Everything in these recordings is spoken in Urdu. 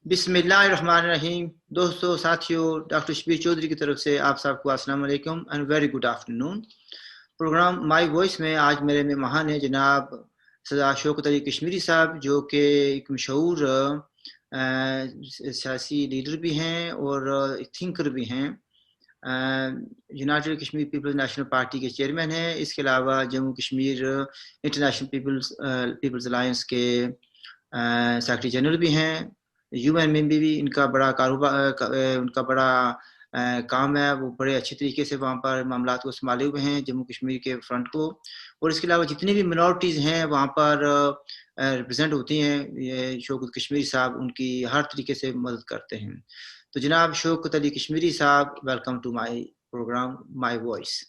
بسم اللہ الرحمن الرحیم. دوستو ساتھیو، ڈاکٹر شبیر چودھری کی طرف سے آپ سب کو السلام علیکم and very good afternoon. Programme my voice میں آج میرے مہمان ہیں جناب سردار شوکت علی کشمیری صاحب، جو کہ ایک مشہور سیاسی لیڈر بھی ہیں اور تھنکر بھی ہیں. یونائٹڈ کشمیر پیپلز نیشنل پارٹی کے چیئرمین ہیں. اس کے علاوہ جموں کشمیر انٹرنیشنل پیپلز الائنس کے سیکرٹری جنرل بھی ہیں. یو این میں بھی ان کا بڑا کاروبار، ان کا بڑا کام ہے. وہ بڑے اچھے طریقے سے وہاں پر معاملات کو سنبھالے ہوئے ہیں جموں کشمیر کے فرنٹ کو. اور اس کے علاوہ جتنی بھی منورٹیز ہیں وہاں پر ریپرزینٹ ہوتی ہیں، یہ شوکت کشمیری صاحب ان کی ہر طریقے سے مدد کرتے ہیں. تو جناب شوکت Ali Kashmiri sahab, welcome to my programme my voice.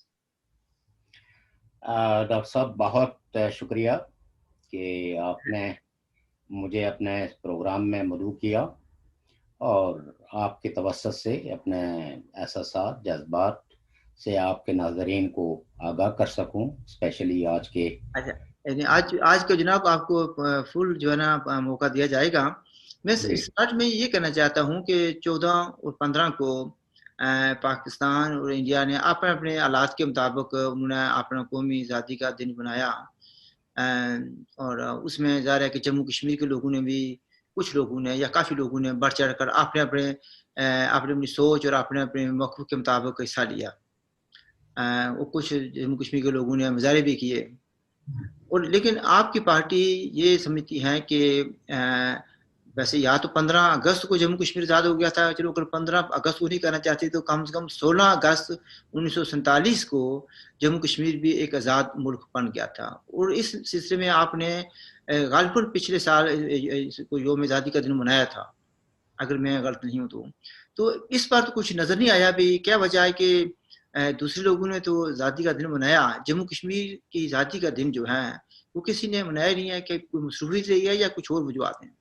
Doctor sahab بہت شکریہ کہ آپ نے مجھے اپنے پروگرام میں مدعو کیا اور آپ کے توسط سے اپنے احساسات جذبات سے آپ کے ناظرین کو آگاہ کر سکوں، اسپیشلی آج کے. اچھا، آج کا جناب آپ کو فل جو ہے نا موقع دیا جائے گا. میں اسٹارٹ میں یہ کہنا چاہتا ہوں کہ 14 اور 15 کو پاکستان اور انڈیا نے اپنے اپنے حالات کے مطابق انہوں نے اپنا قومی آزادی کا دن بنایا، اور اس میں ظاہر ہے کہ جموں کشمیر کے لوگوں نے بھی، کچھ لوگوں نے یا کافی لوگوں نے بڑھ چڑھ کر اپنے اپنی سوچ اور اپنے موقف کے مطابق حصہ لیا. اور کچھ جموں کشمیر کے لوگوں نے مظاہرے بھی کیے. اور لیکن آپ کی پارٹی یہ سمجھتی ہے کہ ویسے یا تو 15 اگست کو جموں کشمیر آزاد ہو گیا تھا، چلو اگر 15 اگست کو نہیں کرنا چاہتی تو کم سے کم 16 اگست 1947 کو جموں کشمیر بھی ایک آزاد ملک بن گیا تھا. اور اس سلسلے میں آپ نے غالباً پچھلے سال کو یوم آزادی کا دن منایا تھا، اگر میں غلط نہیں ہوں تو اس پر تو کچھ نظر نہیں آیا بھی. کیا وجہ ہے کہ دوسرے لوگوں نے تو آزادی کا دن منایا، جموں کشمیر کی آزادی کا دن جو ہے وہ کسی نے منایا نہیں ہے؟ کہ کوئی مصروفیت رہی ہے یا کچھ اور وجوہات ہیں؟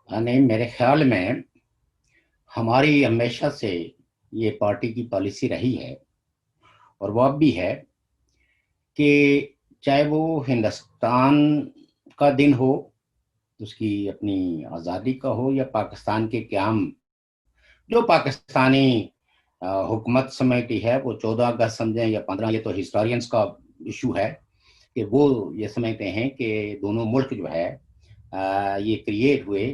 نہیں، میرے خیال میں ہماری ہمیشہ سے یہ پارٹی کی پالیسی رہی ہے اور وہ اب بھی ہے کہ چاہے وہ ہندوستان کا دن ہو، اس کی اپنی آزادی کا ہو، یا پاکستان کے قیام جو پاکستانی حکومت سمجھتی ہے، وہ 14 اگست سمجھیں یا 15، یہ تو ہسٹورینس کا ایشو ہے کہ وہ یہ سمجھتے ہیں کہ دونوں ملک جو ہے یہ کریٹ ہوئے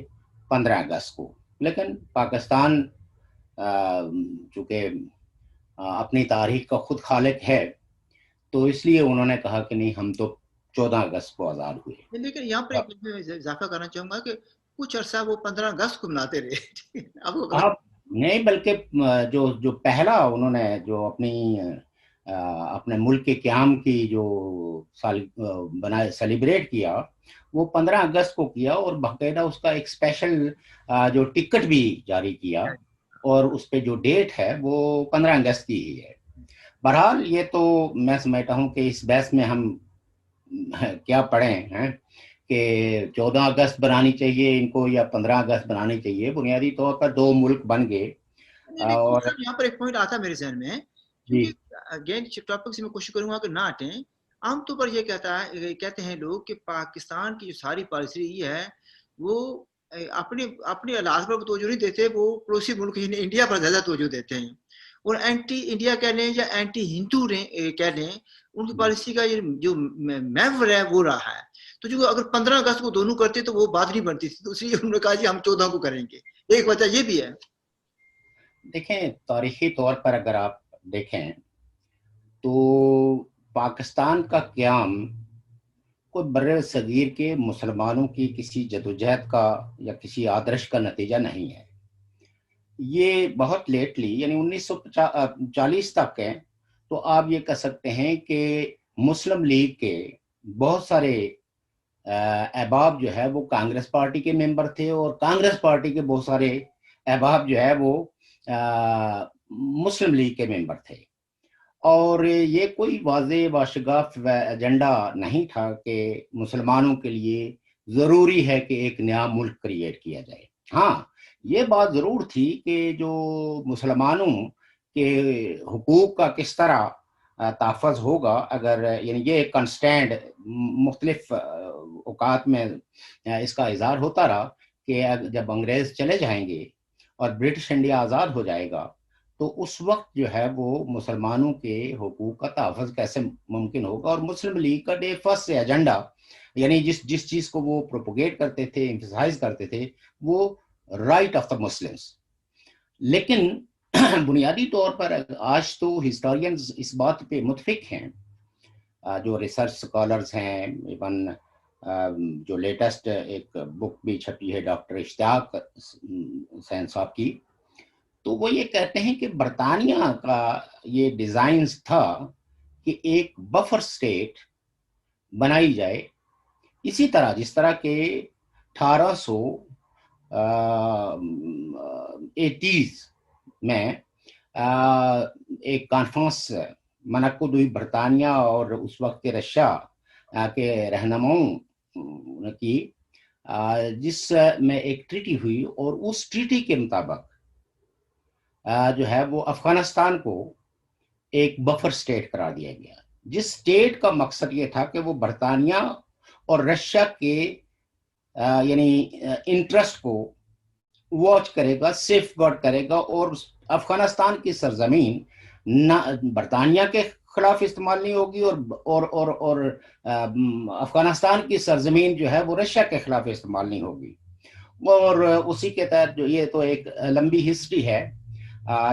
15 اگست کو. لیکن پاکستان چونکہ اپنی تاریخ کا خود خالق ہے تو اس لیے انہوں نے کہا کہ نہیں، ہم تو 14 اگست کو آزاد ہوئے. لیکن یہاں پر ایک اضافہ کرنا چاہوں گا کہ کچھ عرصہ وہ 15 اگست کو مناتے رہے. آپ نہیں، بلکہ جو پہلا انہوں نے جو اپنے ملک کے قیام کی جو سیلیبریٹ کیا وہ 15 اگست کو کیا، اور باقاعدہ اس کا ایک اسپیشل جو ٹکٹ بھی جاری کیا، اور اس پہ جو ڈیٹ ہے وہ 15 اگست کی ہی ہے. بہرحال یہ تو میں سمجھتا ہوں کہ اس بحث میں ہم کیا پڑھیں ہیں کہ 14 اگست بنانی چاہیے ان کو یا 15 اگست بنانی چاہیے. بنیادی طور پر دو ملک بن گئے. اور یہاں پر ایک پوائنٹ آتا ہے میرے ذہن میں، کیونکہ اگین ٹاپک سے میں کوشش کروں گا کہ نہ ہٹیں. عام طور پر یہ کہتے ہیں لوگ کہ پاکستان کی جو ساری پالیسی رہی ہے وہ اپنے علاج پر توجہ نہیں دیتے، وہ پڑوسی ملک انڈیا پر زیادہ توجہ دیتے ہیں. اور اینٹی انڈیا کہہ لیں یا اینٹی ہندو کہہ لیں، ان کی پالیسی کا جو محور ہے وہ رہا ہے. تو جو اگر 15 اگست کو دونوں کرتے تو وہ بات نہیں بنتی تھی، تو اس لیے انہوں نے کہا جی ہم 14 کو کریں گے. ایک وجہ یہ بھی ہے. دیکھیں، تاریخی طور پر اگر آپ دیکھیں تو پاکستان کا قیام کوئی بر صغیر کے مسلمانوں کی کسی جدوجہد کا یا کسی آدرش کا نتیجہ نہیں ہے. یہ بہت لیٹلی، یعنی 1940 تک ہے. تو آپ یہ کہہ سکتے ہیں کہ مسلم لیگ کے بہت سارے احباب جو ہے وہ کانگریس پارٹی کے ممبر تھے، اور کانگریس پارٹی کے بہت سارے احباب جو ہے وہ مسلم لیگ کے ممبر تھے. اور یہ کوئی واضح واشگاف ایجنڈا نہیں تھا کہ مسلمانوں کے لیے ضروری ہے کہ ایک نیا ملک کریٹ کیا جائے. ہاں، یہ بات ضرور تھی کہ جو مسلمانوں کے حقوق کا کس طرح تحفظ ہوگا، اگر یعنی یہ کنسٹینٹ مختلف اوقات میں اس کا اظہار ہوتا رہا کہ جب انگریز چلے جائیں گے اور برٹش انڈیا آزاد ہو جائے گا تو اس وقت جو ہے وہ مسلمانوں کے حقوق کا تحفظ کیسے ممکن ہوگا. اور مسلم لیگ کا ڈے فرسٹ ایجنڈا یعنی جس چیز کو وہ پروپوگیٹ کرتے تھے, ایمفسائز کرتے تھے, وہ رائٹ آف دا مسلمس. لیکن بنیادی طور پر آج تو ہسٹورینز اس بات پہ متفق ہیں, جو ریسرچ اسکالرز ہیں, ایون جو لیٹسٹ ایک بک بھی چھپی ہے ڈاکٹر اشتیاق حسین صاحب کی, تو وہ یہ کہتے ہیں کہ برطانیہ کا یہ ڈیزائنز تھا کہ ایک بفر سٹیٹ بنائی جائے, اسی طرح جس طرح کہ 1880 میں ایک کانفرنس منعقد ہوئی برطانیہ اور اس وقت کے رشیا کے رہنماؤں کی, جس میں ایک ٹریٹی ہوئی, اور اس ٹریٹی کے مطابق جو ہے وہ افغانستان کو ایک بفر سٹیٹ قرار دیا گیا, جس سٹیٹ کا مقصد یہ تھا کہ وہ برطانیہ اور رشیا کے یعنی انٹرسٹ کو واچ کرے گا, سیف گارڈ کرے گا, اور افغانستان کی سرزمین نہ برطانیہ کے خلاف استعمال نہیں ہوگی اور افغانستان کی سرزمین جو ہے وہ رشیا کے خلاف استعمال نہیں ہوگی. اور اسی کے تحت جو یہ تو ایک لمبی ہسٹری ہے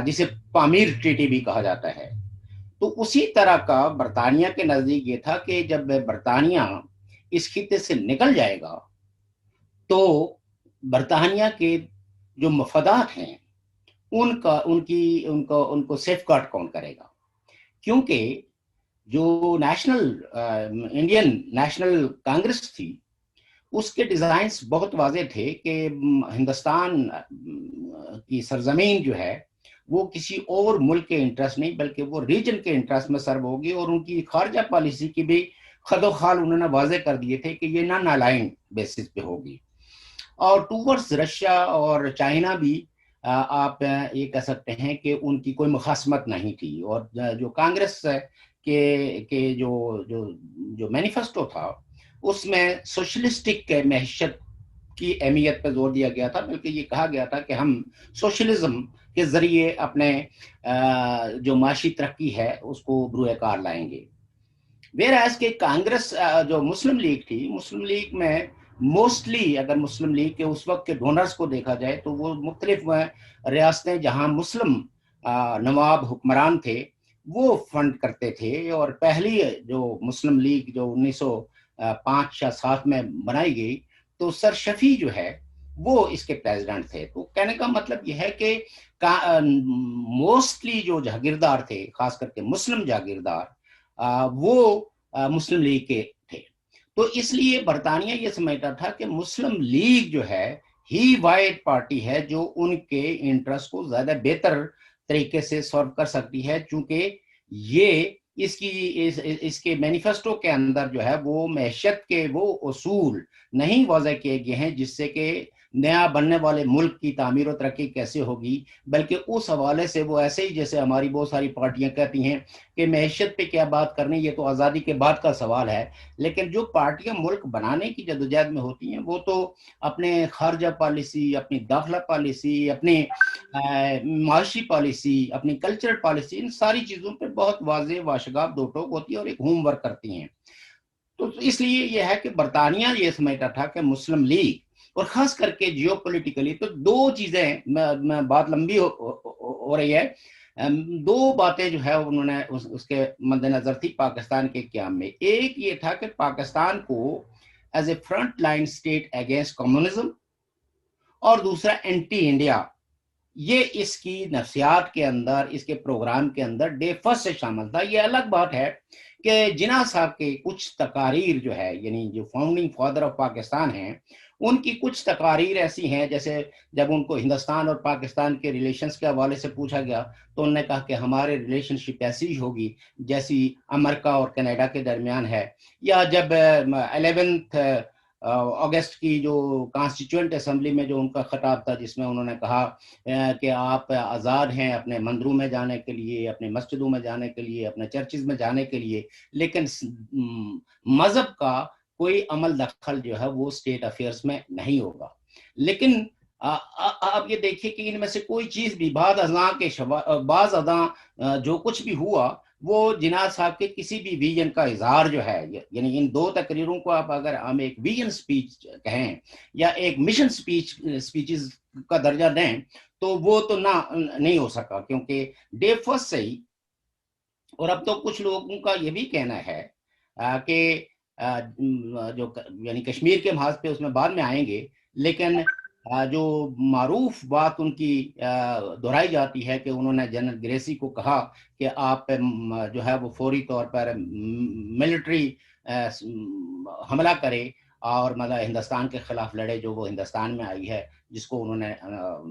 جسے پامیر ٹریٹی بھی کہا جاتا ہے. تو اسی طرح کا برطانیہ کے نزدیک یہ تھا کہ جب برطانیہ اس خطے سے نکل جائے گا تو برطانیہ کے جو مفادات ہیں ان کو سیف گارڈ کون کرے گا, کیونکہ جو انڈین نیشنل کانگریس تھی اس کے ڈیزائنز بہت واضح تھے کہ ہندوستان کی سرزمین جو ہے وہ کسی اور ملک کے انٹرسٹ نہیں بلکہ وہ ریجن کے انٹرسٹ میں سرو ہوگی, اور ان کی خارجہ پالیسی کی بھی خد و خال انہوں نے واضح کر دیے تھے کہ یہ نان الائنڈ بیسس پہ ہوگی. اور ٹورڈز رشیا اور چائنا بھی آپ یہ کہہ سکتے ہیں کہ ان کی کوئی مخاصمت نہیں تھی, اور جو کانگریس کے جو مینیفیسٹو تھا اس میں سوشلسٹک معیشت کی اہمیت پہ زور دیا گیا تھا, بلکہ یہ کہا گیا تھا کہ ہم سوشلزم کے ذریعے اپنے جو معاشی ترقی ہے اس کو بروئے کار لائیں گے. ویئرایز کہ کانگریس جو مسلم لیگ تھی, مسلم لیگ میں موسٹلی اگر مسلم لیگ کے اس وقت کے ڈونرز کو دیکھا جائے تو وہ مختلف ریاستیں جہاں مسلم نواب حکمران تھے وہ فنڈ کرتے تھے, اور پہلی جو مسلم لیگ جو 1905 یا 7 میں بنائی گئی تو سر شفیع جو ہے وہ اس کے پریزیڈنٹ تھے. تو کہنے کا مطلب یہ ہے کہ موسٹلی جو جاگیردار تھے, خاص کر کے مسلم جاگیردار, وہ مسلم لیگ کے تھے. تو اس لیے برطانیہ یہ سمجھتا تھا کہ مسلم لیگ جو ہے ہی واحد پارٹی ہے جو ان کے انٹرسٹ کو زیادہ بہتر طریقے سے سرو کر سکتی ہے, چونکہ یہ اس کے مینیفیسٹو کے اندر جو ہے وہ معیشت کے وہ اصول نہیں واضح کیے گئے ہیں جس سے کہ نیا بننے والے ملک کی تعمیر و ترقی کیسے ہوگی, بلکہ اس حوالے سے وہ ایسے ہی جیسے ہماری بہت ساری پارٹیاں کہتی ہیں کہ معیشت پہ کیا بات کرنی, یہ تو آزادی کے بعد کا سوال ہے. لیکن جو پارٹیاں ملک بنانے کی جدوجہد میں ہوتی ہیں وہ تو اپنے خارجہ پالیسی, اپنی داخلہ پالیسی, اپنی معاشی پالیسی, اپنی کلچرل پالیسی, ان ساری چیزوں پہ بہت واضح واشگاف دو ٹوک ہوتی ہے اور ایک ہوم ورک کرتی ہیں. تو اس لیے یہ ہے کہ برطانیہ یہ سمجھتا تھا کہ مسلم لیگ, اور خاص کر کے جیو پولیٹیکلی, تو دو چیزیں, میں بات لمبی ہو رہی ہے, دو باتیں جو ہے انہوں نے اس کے مد نظر تھی پاکستان کے قیام میں. ایک یہ تھا کہ پاکستان کو as a front line state against communism, اور دوسرا اینٹی انڈیا. یہ اس کی نفسیات کے اندر, اس کے پروگرام کے اندر ڈے فرسٹ سے شامل تھا. یہ الگ بات ہے کہ جناح صاحب کے کچھ تقاریر جو ہے, یعنی جو فاؤنڈنگ فادر آف پاکستان ہیں, ان کی کچھ تقاریر ایسی ہیں جیسے جب ان کو ہندوستان اور پاکستان کے ریلیشنز کے حوالے سے پوچھا گیا تو انہوں نے کہا کہ ہمارے ریلیشن شپ ایسی ہی ہوگی جیسی امریکہ اور کینیڈا کے درمیان ہے. یا جب 11 اگست کی جو کانسٹیٹیوئنٹ اسمبلی میں جو ان کا خطاب تھا جس میں انہوں نے کہا کہ آپ آزاد ہیں اپنے مندروں میں جانے کے لیے, اپنے مسجدوں میں جانے کے لیے, اپنے چرچز میں جانے کے لیے, لیکن مذہب کا کوئی عمل دخل جو ہے وہ اسٹیٹ افیئرس میں نہیں ہوگا. لیکن آپ یہ دیکھیے کہ ان میں سے کوئی چیز بھی بعض ازاں جو کچھ بھی ہوا وہ جناح صاحب کے کسی بھی ویژن کا اظہار جو ہے، یعنی ان 2 تقریروں کو آپ اگر ہم ایک ویژن سپیچ کہیں یا ایک مشن سپیچز کا درجہ دیں تو وہ تو نہیں ہو سکا، کیونکہ ڈے فرسٹ سے ہی، اور اب تو کچھ لوگوں کا یہ بھی کہنا ہے کہ جو یعنی کشمیر کے محاذ پہ اس میں بعد میں آئیں گے، لیکن جو معروف بات ان کی دہرائی جاتی ہے کہ انہوں نے جنرل گریسی کو کہا کہ آپ جو ہے وہ فوری طور پر ملٹری حملہ کرے اور مطلب ہندوستان کے خلاف لڑے، جو وہ ہندوستان میں آئی ہے، جس کو انہوں نے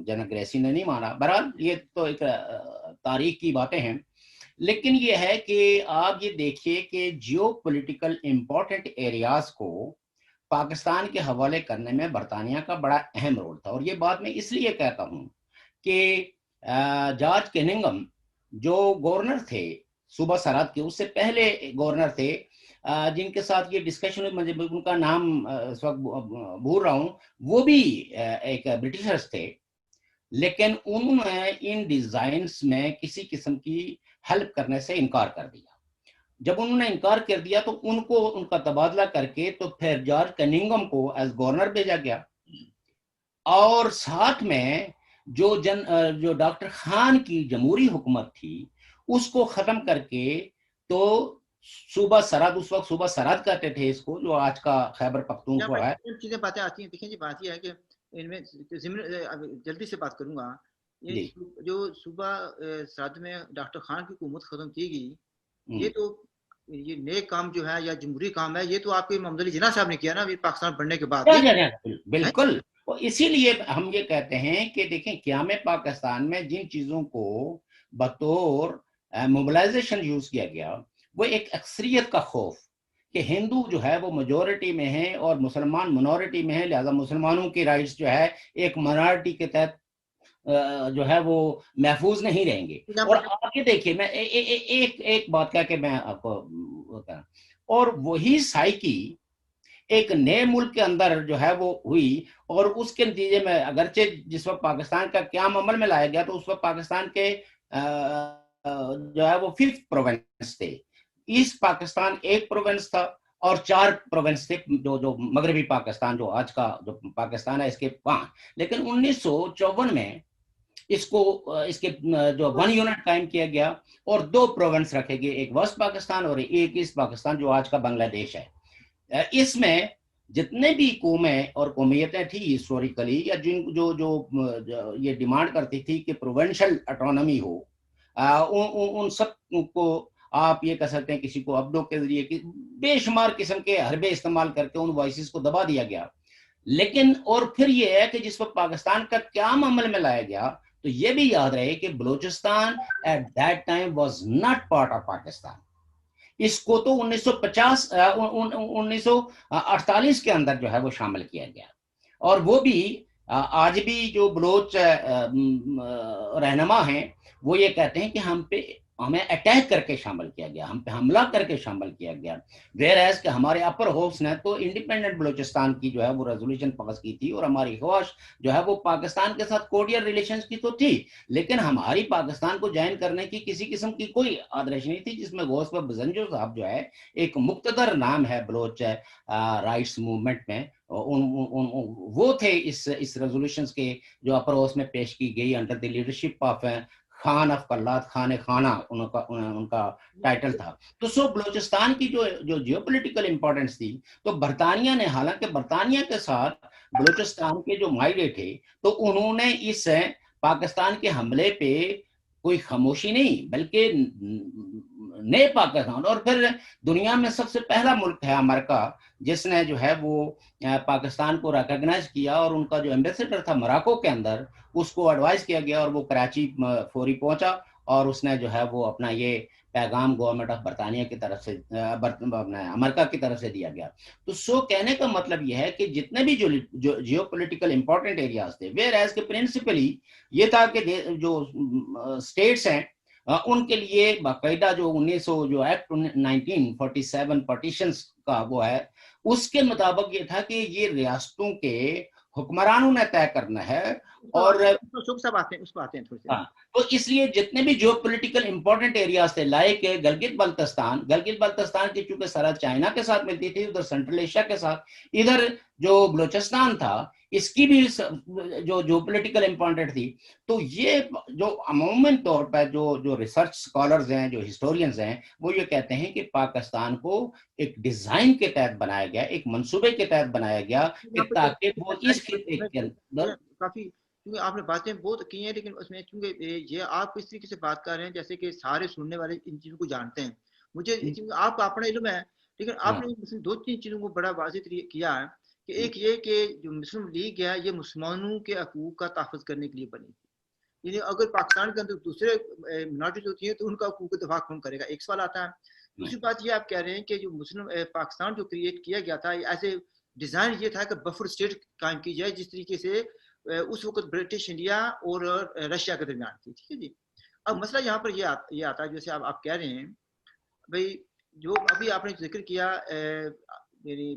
جنرل گریسی نے نہیں مانا۔ بہرحال یہ تو ایک تاریخ کی باتیں ہیں، لیکن یہ ہے کہ آپ یہ دیکھیے کہ جیو پولیٹیکل امپورٹنٹ ایریاز کو پاکستان کے حوالے کرنے میں برطانیہ کا بڑا اہم رول تھا، اور یہ بات میں اس لیے کہتا ہوں کہ جارج کننگم جو گورنر تھے صوبہ سرحد کے، اس سے پہلے گورنر تھے جن کے ساتھ یہ ڈسکشن، مجھے ان کا نام اس وقت بھول رہا ہوں، وہ بھی ایک برٹشرز تھے، لیکن انہوں نے ان ڈیزائنز میں کسی قسم کی ہیلپ کرنے سے انکار کر دیا۔ جب انہوں نے انکار کر دیا تو ان کو ان کا تبادلہ کر کے تو پھر جارج کننگم کو ایز گورنر بھیجا گیا، اور ساتھ میں جو ڈاکٹر خان کی جمہوری حکومت تھی اس کو ختم کر کے تو صوبہ سرحد، اس وقت صوبہ سرحد کہتے تھے اس کو، جو آج کا خیبر پختونخوا ہے۔ چیزیں باتیں آتی ہیں، دیکھیں جی بات یہ ہے کہ ان میں جلدی سے بات کروں گا، یہ جو صوبہ سرحد میں ڈاکٹر خان کی حکومت ختم کی گئی، یہ تو یہ نیک کام جو ہے یا جمہوری کام ہے، یہ تو آپ کے محمد علی جناح صاحب نے کیا نا پاکستان بننے کے بعد۔ بالکل، اسی لیے ہم یہ کہتے ہیں کہ دیکھیں قیام پاکستان میں جن چیزوں کو بطور موبلائزیشن یوز کیا گیا، وہ ایک اکثریت کا خوف کہ ہندو جو ہے وہ میجورٹی میں ہیں اور مسلمان منورٹی میں ہیں، لہذا مسلمانوں کی رائٹس جو ہے ایک منارٹی کے تحت جو ہے وہ محفوظ نہیں رہیں گے۔ اور آپ یہ دیکھیے، میں ایک بات کہہ کے میں آپ کو، اور وہی سائیکی ایک نئے ملک کے اندر جو ہے وہ ہوئی، اور اس کے نتیجے میں اگرچہ جس وقت پاکستان کا قیام عمل میں لایا گیا تو اس وقت پاکستان کے جو ہے وہ 5th پروونس تھے، ایسٹ پاکستان 1 پروونس تھا اور 4 پروونس تھے جو مغربی پاکستان، جو آج کا جو پاکستان ہے اس کے 5۔ لیکن 1954 میں اس کے جو 1 یونٹ قائم کیا گیا اور 2 پروونس رکھے گئے، ایک وسط پاکستان اور ایک ایسٹ پاکستان جو آج کا بنگلہ دیش ہے۔ اس میں جتنے بھی قومیں اور قومیتیں تھیں ہسٹوریکلی، یا جو یہ ڈیمانڈ کرتی تھی کہ پروونشل اٹانومی ہو، ان سب کو آپ یہ کہہ سکتے ہیں کسی کو عبدوں کے ذریعے بے شمار قسم کے حربے استعمال کر کے ان وائسز کو دبا دیا گیا۔ لیکن اور پھر یہ ہے کہ جس وقت پاکستان کا قیام عمل میں لایا گیا تو یہ بھی یاد رہے کہ Balochistan at that time was not part of Pakistan. اس کو تو 1948 کے اندر جو ہے وہ شامل کیا گیا، اور وہ بھی آج بھی جو بلوچ رہنما ہیں وہ یہ کہتے ہیں کہ ہمیں اٹیک کر کے شامل کیا گیا، ہم پہ حملہ کر کے شامل کیا گیا، ویئر ایز کہ ہمارے اپر ہاؤس نے تو انڈیپینڈنٹ بلوچستان کی جو ہے وہ ریزولوشن پاس کی تھی، اور ہماری خواہش جو ہے وہ پاکستان کے ساتھ کوڈیل ریلیشنز کی تو تھی، لیکن ہماری پاکستان کو جوائن کرنے کی کسی قسم کی کوئی آدرش نہیں تھی، جس میں غوث پاک بزنجو صاحب جو ہے ایک مقتدر نام ہے بلوچ رائٹس موومنٹ میں، وہ تھے اس ریزولوشنز کے جو اپر ہاؤس میں پیش کی گئی under the leadership of Khan of Kalat, Khan خانہ ان کا ٹائٹل تھا۔ تو سو بلوچستان کی جو جیو پولیٹیکل امپورٹنس تھی، تو برطانیہ نے، حالانکہ برطانیہ کے ساتھ بلوچستان کے جو معاہدے تھے تو انہوں نے اس پاکستان کے حملے پہ کوئی خاموشی نہیں، بلکہ نئے پاکستان، اور پھر دنیا میں سب سے پہلا ملک ہے امریکہ جس نے جو ہے وہ پاکستان کو ریکگنائز کیا، اور ان کا جو ایمبیسیڈر تھا مراکو کے اندر اس کو ایڈوائز کیا گیا اور وہ کراچی فوری پہنچا، اور اس نے جو ہے وہ اپنا یہ پیغام گورنمنٹ آف برطانیہ کی طرف سے امریکہ کی طرف سے دیا گیا۔ تو سو کہنے کا مطلب یہ ہے کہ جتنے بھی جو جیو پولیٹیکل امپورٹنٹ ایریاز تھے، ویئر ایز کے پرنسپلی یہ تھا کہ جو اسٹیٹس ہیں ان کے لیے باقاعدہ جو ایکٹ 1947 پارٹیشنز کا وہ ہے، اس کے مطابق یہ تھا کہ یہ ریاستوں کے حکمرانوں نے طے کرنا ہے. اور ہاں تو اس لیے جتنے بھی جو پولیٹیکل امپورٹنٹ ایریاز تھے لائک گلگت بلتستان کی چونکہ سرحد چائنا کے ساتھ ملتی تھی, ادھر سینٹرل ایشیا کے ساتھ, ادھر جو بلوچستان تھا اس کی بھی جو پولیٹیکل امپورٹنٹ تھی. تو یہ جو عموماً طور پر جو ریسرچ اسکالرز ہیں, جو ہسٹورینز ہیں, وہ یہ کہتے ہیں کہ پاکستان کو ایک ڈیزائن کے تحت بنایا گیا, ایک منصوبے کے تحت بنایا گیا کہ تاکہ وہ اس خطے کے اندر کافی, کیونکہ آپ نے باتیں بہت کی ہیں لیکن اس میں چونکہ یہ آپ اس طریقے سے بات کر رہے ہیں جیسے کہ سارے سننے والے ان چیزوں کو جانتے ہیں. مجھے آپ کا اپنا علم ہے لیکن آپ نے دو تین چیزوں کو بڑا واضح کیا ہے کہ ایک یہ کہ جو مسلم لیگ ہے یہ مسلمانوں کے حقوق کا تحفظ کرنے کے لیے بنی تھی. یعنی اگر پاکستان کے اندر دوسرے منارٹیز ہوتی ہیں تو ان کا حقوق دفاع کون کرے گا, ایک سوال آتا ہے. دوسری بات یہ آپ کہہ رہے ہیں کہ جو مسلم پاکستان جو کریٹ کیا گیا تھا ایسے ڈیزائن یہ تھا کہ بفر اسٹیٹ قائم کی جائے جس طریقے سے اس وقت برٹش انڈیا اور رشیا کے درمیان تھی. ٹھیک ہے جی. اب مسئلہ یہاں پر یہ آتا ہے جیسے آپ کہہ رہے ہیں بھائی جو ابھی آپ نے ذکر کیا یعنی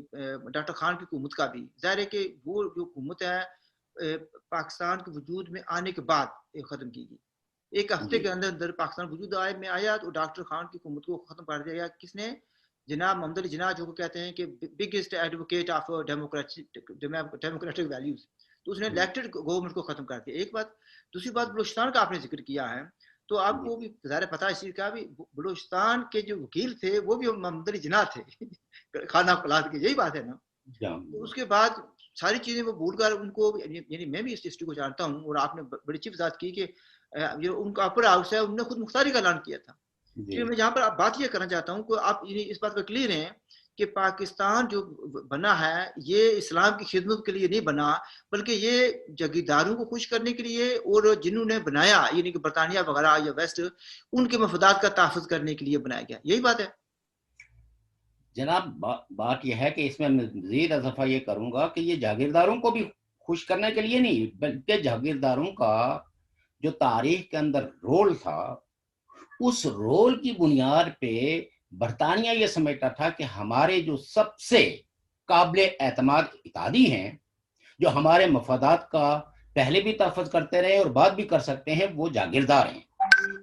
ڈاکٹر خان کی حکومت کا بھی, ظاہر ہے کہ وہ جو حکومت ہے پاکستان کے وجود میں آنے کے بعد ختم کی گئی. ایک ہفتے کے اندر اندر پاکستان وجود میں آیا تو ڈاکٹر خان کی حکومت کو ختم کر دیا گیا. کس نے؟ جناب محمد علی جناح, جو کہتے ہیں کہ biggest advocate of democratic values, تو اس نے الیکٹڈ گورنمنٹ کو ختم کر دیا. ایک بات. دوسری بات بلوچستان کا آپ نے ذکر کیا ہے تو آپ کو بھی ظاہر پتہ ہے اس چیز کا بھی, بلوچستان کے جو وکیل تھے وہ بھی محمد علی جناح تھے خانہ پلاد کے, یہی بات ہے نا. تو اس کے بعد ساری چیزیں وہ بھول کر ان کو, یعنی میں بھی اس ہسٹری کو جانتا ہوں اور آپ نے بڑی اچھی وضاحت کی کہ ان کا اپر ہاؤس ہے انہوں نے خود مختاری کا اعلان کیا تھا. میں جہاں پر بات یہ کرنا چاہتا ہوں کہ آپ اس بات پر کلیئر ہیں کہ پاکستان جو بنا ہے یہ اسلام کی خدمت کے لیے نہیں بنا بلکہ یہ جاگیرداروں کو خوش کرنے کے لیے اور جنہوں نے بنایا یعنی کہ برطانیہ وغیرہ یا ویسٹ ان کے مفادات کا تحفظ کرنے کے لیے بنایا گیا. یہی بات ہے جناب. بات یہ ہے کہ اس میں مزید اضافہ یہ کروں گا کہ یہ جاگیرداروں کو بھی خوش کرنے کے لیے نہیں بلکہ جاگیرداروں کا جو تاریخ کے اندر رول تھا اس رول کی بنیاد پہ برطانیہ یہ سمجھتا تھا کہ ہمارے جو سب سے قابل اعتماد اتحادی ہیں جو ہمارے مفادات کا پہلے بھی تحفظ کرتے رہے اور بعد بھی کر سکتے ہیں وہ جاگیردار ہیں.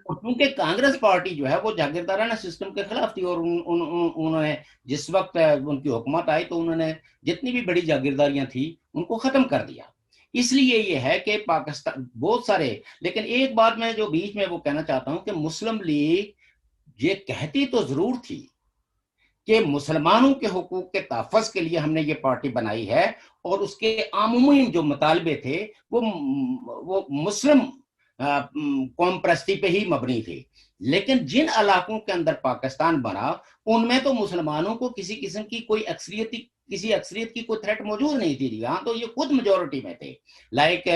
کیونکہ کانگریس پارٹی جو ہے وہ جاگیردارانہ سسٹم کے خلاف تھی اور انہوں نے جس وقت ان کی حکومت آئی تو انہوں نے جتنی بھی بڑی جاگیرداریاں تھیں ان کو ختم کر دیا. اس لیے یہ ہے کہ پاکستان بہت سارے, لیکن ایک بات میں جو بیچ میں وہ کہنا چاہتا ہوں کہ مسلم لیگ یہ کہتی تو ضرور تھی کہ مسلمانوں کے حقوق کے تحفظ کے لیے ہم نے یہ پارٹی بنائی ہے اور اس کے عمومی جو مطالبے تھے وہ مسلم قوم پرستی پہ ہی مبنی تھے. لیکن جن علاقوں کے اندر پاکستان بنا ان میں تو مسلمانوں کو کسی قسم کی کوئی اکثریت کی کوئی تھریٹ موجود نہیں تھی. یہاں تو یہ خود میجورٹی میں تھے. لائک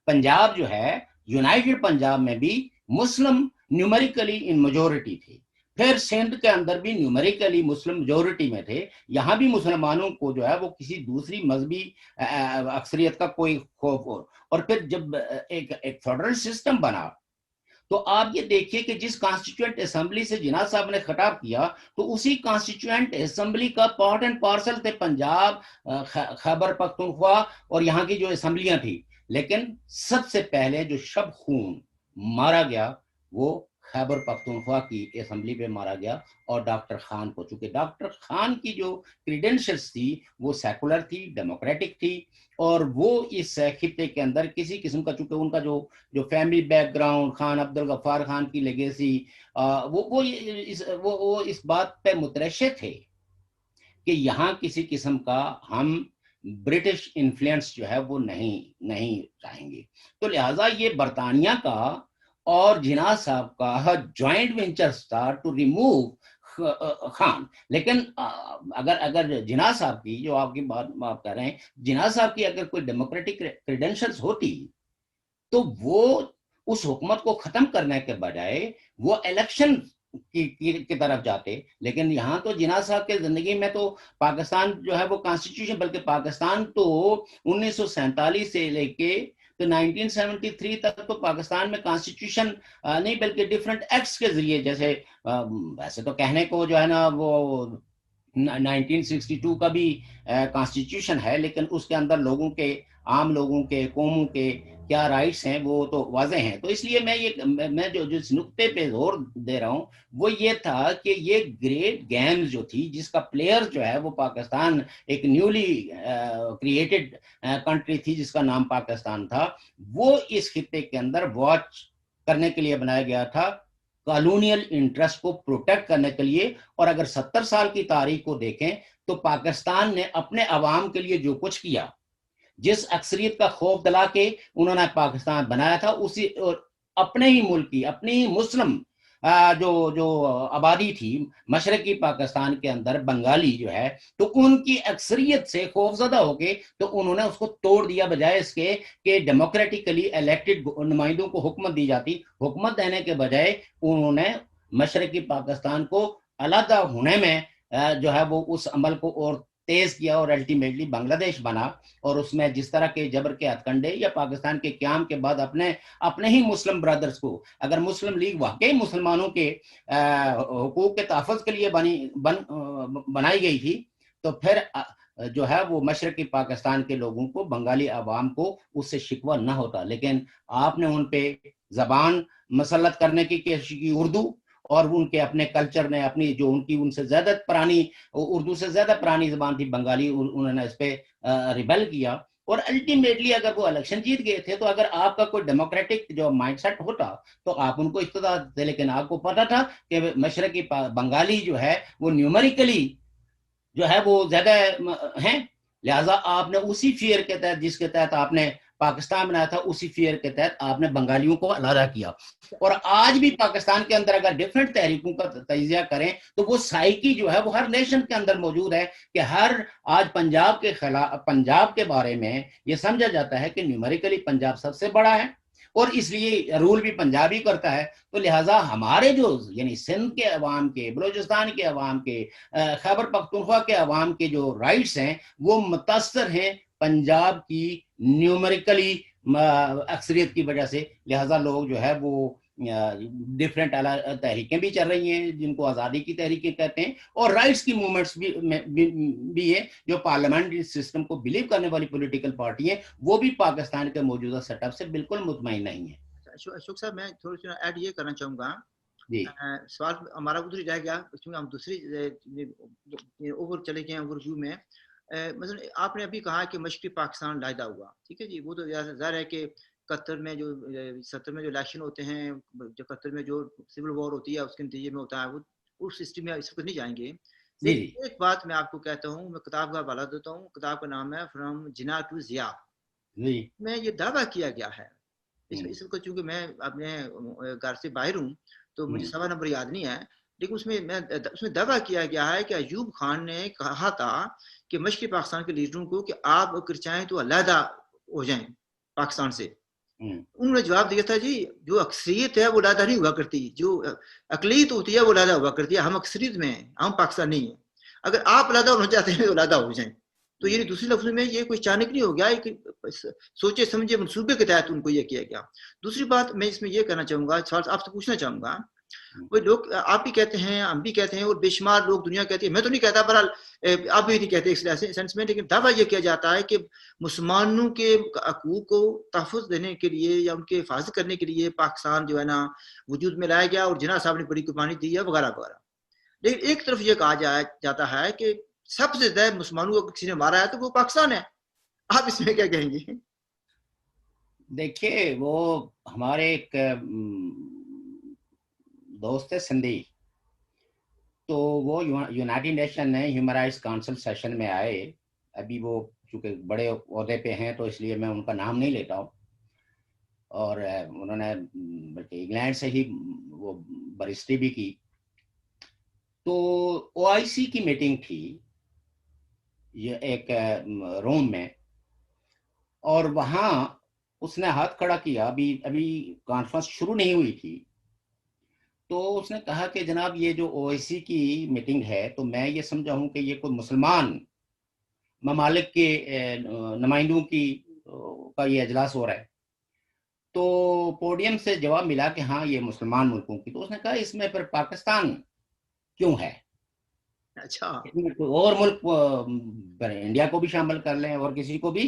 پنجاب جو ہے, یونائٹڈ پنجاب میں بھی مسلم نیومیریکلی ان میجورٹی تھے. پھر سندھ کے اندر بھی نیومیریکلی مسلم میجورٹی میں تھے. یہاں بھی مسلمانوں کو جو ہے وہ کسی دوسری مذہبی اکثریت کا کوئی خوف ہو. اور پھر جب ایک فیڈرل سسٹم بنا تو آپ یہ دیکھیے کہ جس کانسٹیٹوئنٹ اسمبلی سے جناح صاحب نے خطاب کیا تو اسی کانسٹیٹوئنٹ اسمبلی کا پارٹ اینڈ پارسل تھے پنجاب, خیبر پختونخوا اور یہاں کی جو اسمبلیاں تھیں. لیکن سب سے پہلے جو شب خون مارا گیا وہ خیبر پختونخوا کی اسمبلی پہ مارا گیا اور ڈاکٹر خان کو, چونکہ ڈاکٹر خان کی جو کریڈینشلز تھی وہ سیکولر تھی, ڈیموکریٹک تھی اور وہ اس خطے کے اندر کسی قسم کا, چونکہ ان کا جو family background Khan Abdul Ghaffar Khan کی لیگیسی وہ اس بات پہ مترشح تھے کہ یہاں کسی قسم کا ہم برٹش انفلوئنس جو ہے وہ نہیں چاہیں گے. تو لہٰذا یہ برطانیہ کا اور جناح صاحب کا جوائنٹ وینچرز تھا ٹو ریموو خان. لیکن اگر جناح صاحب کی جو آپ کی بات آپ کہہ رہے ہیں, جناح صاحب کی اگر کوئی ڈیموکریٹک کریڈینشلز ہوتی تو وہ اس حکومت کو ختم کرنے کے بجائے وہ الیکشن کی طرف جاتے. لیکن یہاں تو جناح صاحب کے زندگی میں تو پاکستان جو ہے وہ کانسٹیٹیوشن, بلکہ پاکستان تو 1947 سے لے کے تو 1973 تک تو پاکستان میں کانسٹیٹیوشن نہیں بلکہ ڈیفرنٹ ایکٹس کے ذریعے, جیسے ویسے تو کہنے کو جو ہے نا وہ 1962 کا بھی کانسٹیٹیوشن ہے لیکن اس کے اندر لوگوں کے عام لوگوں کے، قوموں کے کیا رائٹس ہیں وہ تو واضح ہیں. تو اس لیے میں جو جس نقطے پہ زور دے رہا ہوں وہ یہ تھا کہ یہ گریٹ گیمز جو تھی جس کا پلیئر جو ہے وہ پاکستان ایک نیولی کریٹڈ کنٹری تھی جس کا نام پاکستان تھا، وہ اس خطے کے اندر واچ کرنے کے لیے بنایا گیا تھا، کالونیل انٹرسٹ کو پروٹیکٹ کرنے کے لیے. اور اگر 70 سال کی تاریخ کو دیکھیں تو پاکستان نے اپنے عوام کے لیے جو کچھ کیا، جس اکثریت کا خوف دلا کے انہوں نے پاکستان بنایا تھا، اسی اپنے ہی ملک کی، اپنی ہی مسلم جو آبادی تھی مشرقی پاکستان کے اندر، بنگالی جو ہے، تو ان کی اکثریت سے خوف زدہ ہو کے تو انہوں نے اس کو توڑ دیا، بجائے اس کے کہ ڈیموکریٹکلی الیکٹڈ نمائندوں کو حکومت دی جاتی. حکومت دینے کے بجائے انہوں نے مشرقی پاکستان کو علیحدہ ہونے میں جو ہے وہ اس عمل کو اور تیز کیا، اور الٹیمیٹلی بنگلہ دیش بنا. اور اس میں جس طرح کے جبر کے ہتھ کنڈے یا پاکستان کے قیام کے بعد اپنے ہی مسلم برادرز کو، اگر مسلم لیگ واقعی مسلمانوں کے حقوق کے تحفظ کے لیے بنائی گئی تھی، تو پھر جو ہے وہ مشرقی پاکستان کے لوگوں کو، بنگالی عوام کو اس سے شکوہ نہ ہوتا. لیکن آپ نے ان پہ زبان مسلط کرنے کی کوشش کی، اردو، اور ان کے اپنے کلچر نے، اپنی جو ان کی ان سے زیادہ پرانی، اردو سے زیادہ پرانی زبان تھی بنگالی، انہوں نے اس پہ ریبل کیا. اور الٹیمیٹلی اگر وہ الیکشن جیت گئے تھے تو اگر آپ کا کوئی ڈیموکریٹک جو مائنڈ سیٹ ہوتا تو آپ ان کو اقتدار دیتے. لیکن آپ کو پتا تھا کہ مشرقی بنگالی جو ہے وہ نیومریکلی جو ہے وہ زیادہ ہیں، لہٰذا آپ نے اسی فیئر کے تحت، جس کے تحت آپ نے پاکستان بنایا تھا، اسی فیئر کے تحت آپ نے بنگالیوں کو علیحدہ کیا. اور آج بھی پاکستان کے اندر اگر ڈیفرنٹ تحریکوں کا تجزیہ کریں تو وہ سائیکی جو ہے وہ ہر نیشن کے اندر موجود ہے کہ آج پنجاب کے بارے میں یہ سمجھا جاتا ہے کہ نیومریکلی پنجاب سب سے بڑا ہے اور اس لیے رول بھی پنجابی کرتا ہے. تو لہٰذا ہمارے جو یعنی سندھ کے عوام کے، بلوچستان کے عوام کے، خیبر پختونخوا کے عوام کے جو رائٹس ہیں وہ متاثر ہیں پنجاب کی نیومریکلی اکثریت کی وجہ سے. لہٰذا لوگ جو ہے وہ ڈفرینٹ تحریکیں بھی چل رہی ہیں جن کو آزادی کی تحریکیں کہتے ہیں، اور رائٹس کی موومنٹس بھی ہیں جو پارلیمنٹری سسٹم کو بلیو کرنے والی پولیٹیکل پارٹی ہیں، وہ بھی پاکستان کے موجودہ سیٹ اپ سے بالکل مطمئن نہیں ہیں. اشوک صاحب، میں تھوڑی سی ایڈ یہ کرنا چاہوں گا. جی سوال ہمارا ادھر ہی رہ گیا کیونکہ ہم دوسری اوور چلے گئے اوور ویو میں. مثلا آپ نے ابھی کہا کہ مشرقی پاکستان علیحدہ ہوا، ٹھیک ہے جی، وہ تو ظاہر ہے کہ قطر میں جو 70 میں جو الیکشن ہوتے ہیں، جو قطر میں جو سول وار ہوتی ہے اس کے نتیجے میں ہوتا ہے، وہ اس سسٹم میں اس وقت نہیں جائیں گے. لیکن ایک بات میں آپ کو کہتا ہوں، میں کتاب کا حوالہ دیتا ہوں، کتاب کا نام ہے فرام جناح ٹو ضیاء. میں یہ دعویٰ کیا گیا ہے اس وقت، چونکہ میں اپنے گھر سے باہر ہوں تو مجھے سوا نمبر یاد نہیں ہے، لیکن اس میں دعویٰ کیا گیا ہے کہ ایوب خان نے کہا تھا کہ مشرقی پاکستان کے لیڈروں کو کہ آپ اگر چاہیں تو علیحدہ ہو جائیں پاکستان سے. انہوں نے جواب دیا تھا جی جو اکثریت ہے وہ علیحدہ نہیں ہوا کرتی، جو اقلیت ہوتی ہے وہ علیحدہ ہوا کرتی ہے، ہم اکثریت میں ہیں، ہم پاکستان نہیں ہیں، اگر آپ علیحدہ ہونا چاہتے ہیں تو علیحدہ ہو جائیں. تو یہ دوسری لفظ میں یہ کوئی اچانک نہیں ہو گیا، ایک سوچے سمجھے منصوبے کے تحت ان کو یہ کیا گیا. دوسری بات میں اس میں یہ کرنا چاہوں گا، سوال آپ سے پوچھنا چاہوں گا، وہ لوگ آپ بھی کہتے ہیں، ہم بھی کہتے ہیں، اور بے شمار لوگ دنیا کہتی ہے، میں تو نہیں کہتا، بہرحال آپ بھی نہیں کہتے اس سینس میں، لیکن دعویٰ یہ کیا جاتا ہے کہ مسلمانوں کے حقوق کو تحفظ دینے کے لیے یا ان کے حفاظت کرنے کے لیے پاکستان جو ہے نا وجود میں لایا گیا، اور جناح صاحب نے بڑی قربانی دی ہے وغیرہ وغیرہ. لیکن ایک طرف یہ کہا جاتا ہے کہ سب سے زیادہ مسلمانوں کو کسی نے مارا ہے تو وہ پاکستان ہے. آپ اس میں کیا کہیں گے؟ دیکھیے، وہ ہمارے ایک دوست سندھی، تو وہ یونائٹڈ نیشن نے ہیومن رائٹس کاؤنسل سیشن میں آئے. ابھی وہ چونکہ بڑے عہدے پہ ہیں تو اس لیے میں ان کا نام نہیں لیتا ہوں، اور انہوں نے بلکہ انگلینڈ سے ہی وہ برسٹری بھی کی. تو او آئی سی کی میٹنگ تھی یہ ایک روم میں، اور وہاں اس نے ہاتھ کھڑا کیا، ابھی کانفرنس شروع نہیں ہوئی تھی، تو اس نے کہا کہ جناب یہ جو او آئی سی کی میٹنگ ہے تو میں یہ سمجھا ہوں کہ یہ کوئی مسلمان ممالک کے نمائندوں کا یہ اجلاس ہو رہا ہے. تو پوڈیم سے جواب ملا کہ ہاں یہ مسلمان ملکوں کی. تو اس نے کہا اس میں پھر پاکستان کیوں ہے؟ اچھا، اور ملک انڈیا کو بھی شامل کر لیں اور کسی کو بھی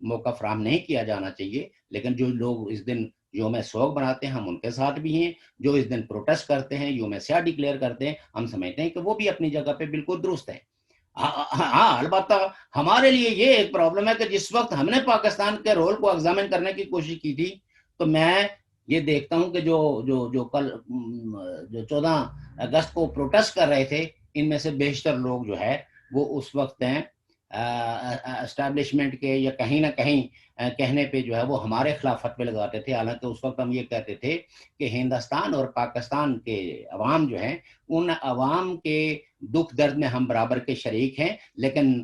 موقع فراہم نہیں کیا جانا چاہیے. لیکن جو لوگ اس دن یوم سوگ بناتے ہیں ہم ان کے ساتھ بھی ہیں, جو اس دن پروٹیسٹ کرتے ہیں, یوم سیاہ ڈکلیئر کرتے ہیں, ہم سمجھتے ہیں کہ وہ بھی اپنی جگہ پہ بالکل درست ہے. ہاں البتہ ہمارے لیے یہ ایک پرابلم ہے کہ جس وقت ہم نے پاکستان کے رول کو ایگزامن کرنے کی کوشش کی تھی, تو میں یہ دیکھتا ہوں کہ جو کل جو 14 اگست کو پروٹیسٹ کر رہے تھے, ان میں سے بیشتر لوگ جو ہے وہ اس وقت ہیں اسٹیبلشمنٹ کے یا کہیں نہ کہیں کہنے پہ جو ہے وہ ہمارے خلاف فتوے لگاتے تھے. حالانکہ اس وقت ہم یہ کہتے تھے کہ ہندوستان اور پاکستان کے عوام جو ہیں, ان عوام کے دکھ درد میں ہم برابر کے شریک ہیں. لیکن